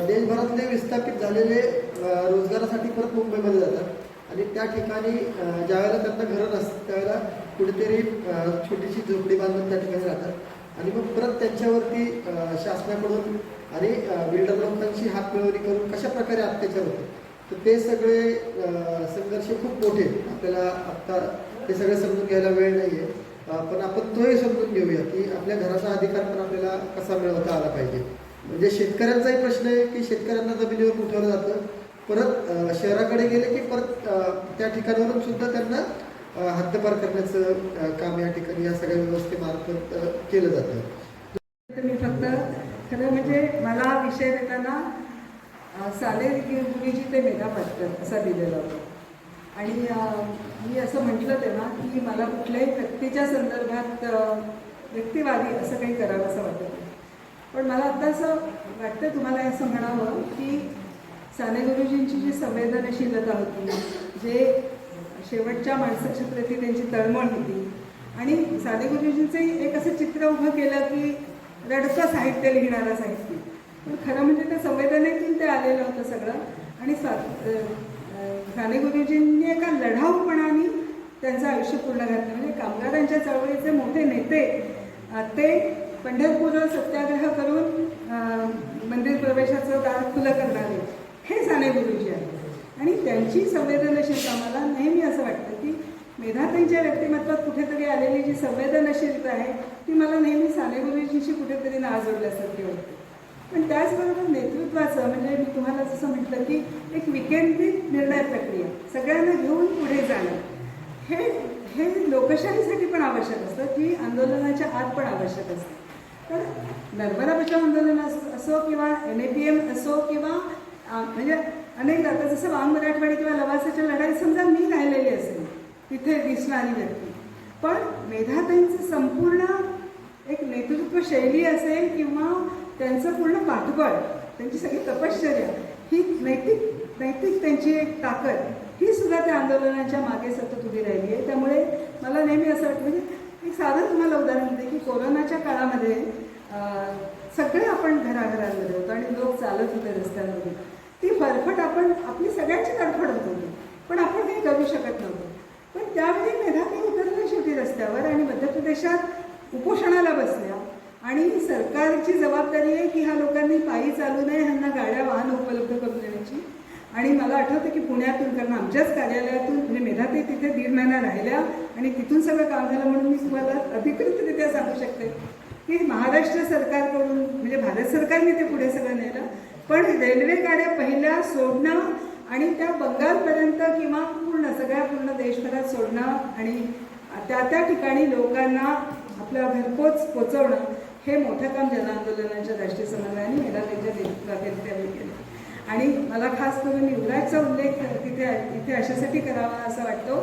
देशभरातले विस्थापित झालेले रोजगारासाठी परत मुंबईमध्ये जातात आणि त्या ठिकाणी ज्यावेळेला त्यांना घरं नसतात त्यावेळेला कुठेतरी छोटीशी झोपडी बांधून त्या ठिकाणी राहतात आणि मग परत त्यांच्यावरती शासनाकडून आणि बिल्डर लोकांची हातमिळवणी करून कशा प्रकारे अत्याचार होतो. तर ते सगळे संघर्ष खूप मोठे आपल्याला आत्ता ते सगळे समजून घ्यायला वेळ नाही आहे. पण आपण तोही समजून घेऊया की आपल्या घराचा अधिकार पण आपल्याला कसा मिळवता आला पाहिजे. म्हणजे शेतकऱ्यांचाही प्रश्न आहे की शेतकऱ्यांना जमिनीवर उठवलं जातं, परत शहराकडे गेले की परत त्या ठिकाणावरून सुद्धा त्यांना हद्दपार करण्याचं काम या ठिकाणी या सगळ्या व्यवस्थेमार्फत केलं जातं.
मी फक्त खरं म्हणजे मला विषय देताना साले गुरुजी ते मेधा पाटकर असा दिलेला होता. आणि मी असं म्हटलं तेव्हा की मला कुठल्याही व्यक्तीच्या संदर्भात व्यक्तिवादी असं काही करावं असं वाटत नाही. पण मला आता असं वाटतं तुम्हाला असं म्हणावं की साने गुरुजींची जी संवेदनशीलता होती, जे शेवटच्या माणसाच्या प्रती त्यांची तळमळ होती, आणि साने गुरुजींचं एक असं चित्र उभं केलं की रडतं साहित्य लिहिणारा साहित्य. पण खरं म्हणजे त्या संवेदनेतून ते आलेलं होतं सगळं. आणि साने गुरुजींनी एका लढाऊपणाने त्यांचं आयुष्य पूर्ण घातलं. म्हणजे कामगारांच्या चळवळीचे मोठे नेते ते पंढरपूरवर सत्याग्रह करून मंदिर प्रवेशाचं दार खुलं करणारे हे साने गुरुजी आहेत. आणि त्यांची संवेदनशीलता मला नेहमी असं वाटतं की मेधाताईंच्या व्यक्तिमत्वात कुठेतरी आलेली जी संवेदनशीलता आहे ती मला नेहमी साने गुरुजींशी कुठेतरी नाळ जोडल्यासारखी वाटते. पण त्याचबरोबर नेतृत्वाचं म्हणजे मी तुम्हाला जसं म्हटलं की एक विकेंद्रित निर्णय प्रक्रिया सगळ्यांना घेऊन पुढे जाणं हे लोकशाहीसाठी पण आवश्यक असतं, जी आंदोलनाच्या आत पण आवश्यक असतं. तर नर्मदा बचाव आंदोलन असो किंवा NAPM असो किंवा म्हणजे अनेकदा आता जसं वांग मराठवाडी किंवा लवासाच्या लढाईत समजा मी राहिलेली असेल तिथे दिसणारी व्यक्ती, पण मेधाताईंचं संपूर्ण एक नेतृत्व शैली असेल किंवा त्यांचं पूर्ण पाठबळ, त्यांची सगळी तपश्चर्या, ही नैतिक त्यांची एक ताकद ही सुद्धा त्या आंदोलनाच्या मागे सतत उभी राहिली आहे. त्यामुळे मला नेहमी असं वाटतं, म्हणजे एक साधं तुम्हाला उदाहरण देते की कोरोनाच्या काळामध्ये सगळे आपण घराघरांमध्ये होतो आणि लोक चालत होते रस्त्यांमध्ये. ती फरफट आपली सगळ्यांची तडफड होत होती, पण आपण काही करू शकत नव्हतो. पण त्यावेळी मेधाताई उतरल्या शेवटी रस्त्यावर आणि मध्य प्रदेशात उपोषणाला बसल्या. आणि सरकारची जबाबदारी आहे की ह्या लोकांनी पायी चालू नये, ह्यांना गाड्या वाहन उपलब्ध करून देण्याची. आणि मला आठवतं की पुण्यातून, कारण आमच्याच कार्यालयातून म्हणजे मेधाताई तिथे 1.5 महिना राहिल्या आणि तिथून सगळं काम झालं, म्हणून मी तुम्हाला अधिकृतरित्या सांगू शकते की महाराष्ट्र सरकारकडून म्हणजे भारत सरकारने ते पुढे सगळं नेलं, पण रेल्वे गाड्या पहिल्या सोडणं आणि त्या बंगालपर्यंत किंवा पूर्ण देशभरात सोडणं आणि त्या ठिकाणी लोकांना आपल्या घरपोच पोचवणं हे मोठं काम जनआंदोलनाच्या राष्ट्रीय समन्वयाने याला त्यांच्या नेतृत्वाखाली केलं. आणि मला खास करून युवराजचा उल्लेख इथे अशासाठी करावा असं वाटतो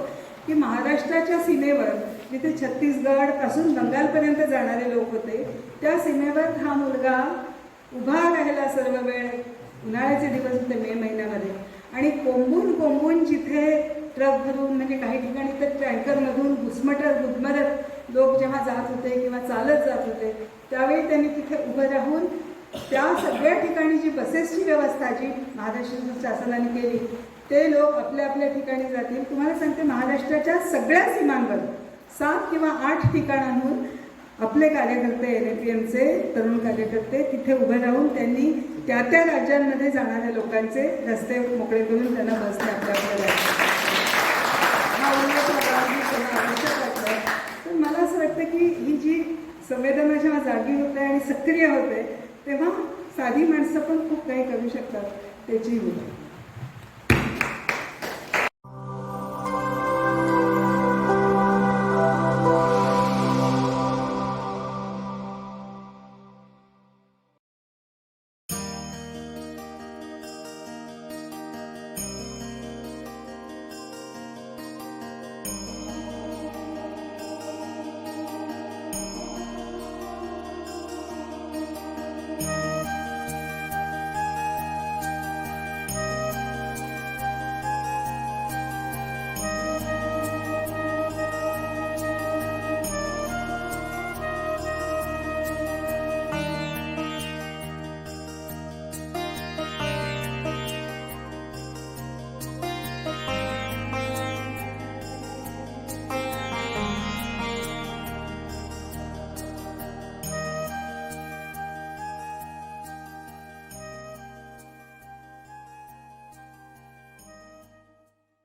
की महाराष्ट्राच्या सीमेवर जिथे छत्तीसगड पासून बंगालपर्यंत जाणारे लोक होते, त्या सीमेवर हा मुलगा उभा राहिला सर्व वेळ. उन्हाळ्याचे दिवस होते मे महिन्यामध्ये, आणि कोंबून जिथे ट्रक भरून म्हणजे काही ठिकाणी तर टँकरमधून गुदमरत लोक जेव्हा जात होते किंवा चालत जात होते, त्यावेळी त्यांनी तिथे उभं राहून त्या सगळ्या ठिकाणी जी बसेसची व्यवस्था जी महाराष्ट्र शासनाने केली, ते लोक आपल्या आपल्या ठिकाणी जातील. तुम्हाला सांगते, महाराष्ट्राच्या सगळ्या सीमांवर 7 किंवा 8 ठिकाणांहून आपले कार्यकर्ते NAPMचे तरुण कार्यकर्ते तिथे उभे राहून त्यांनी त्या राज्यांमध्ये जाणाऱ्या लोकांचे रस्ते मोकळे करून त्यांना बसने आपल्या हा उल्लेख त्यांना आवश्यक वाटतं. तर मला असं वाटतं की ही जी संवेदना जेव्हा जागी होते आणि सक्रिय होते, तेव्हा साधी माणसं पण खूप काही करू शकतात त्याची होती.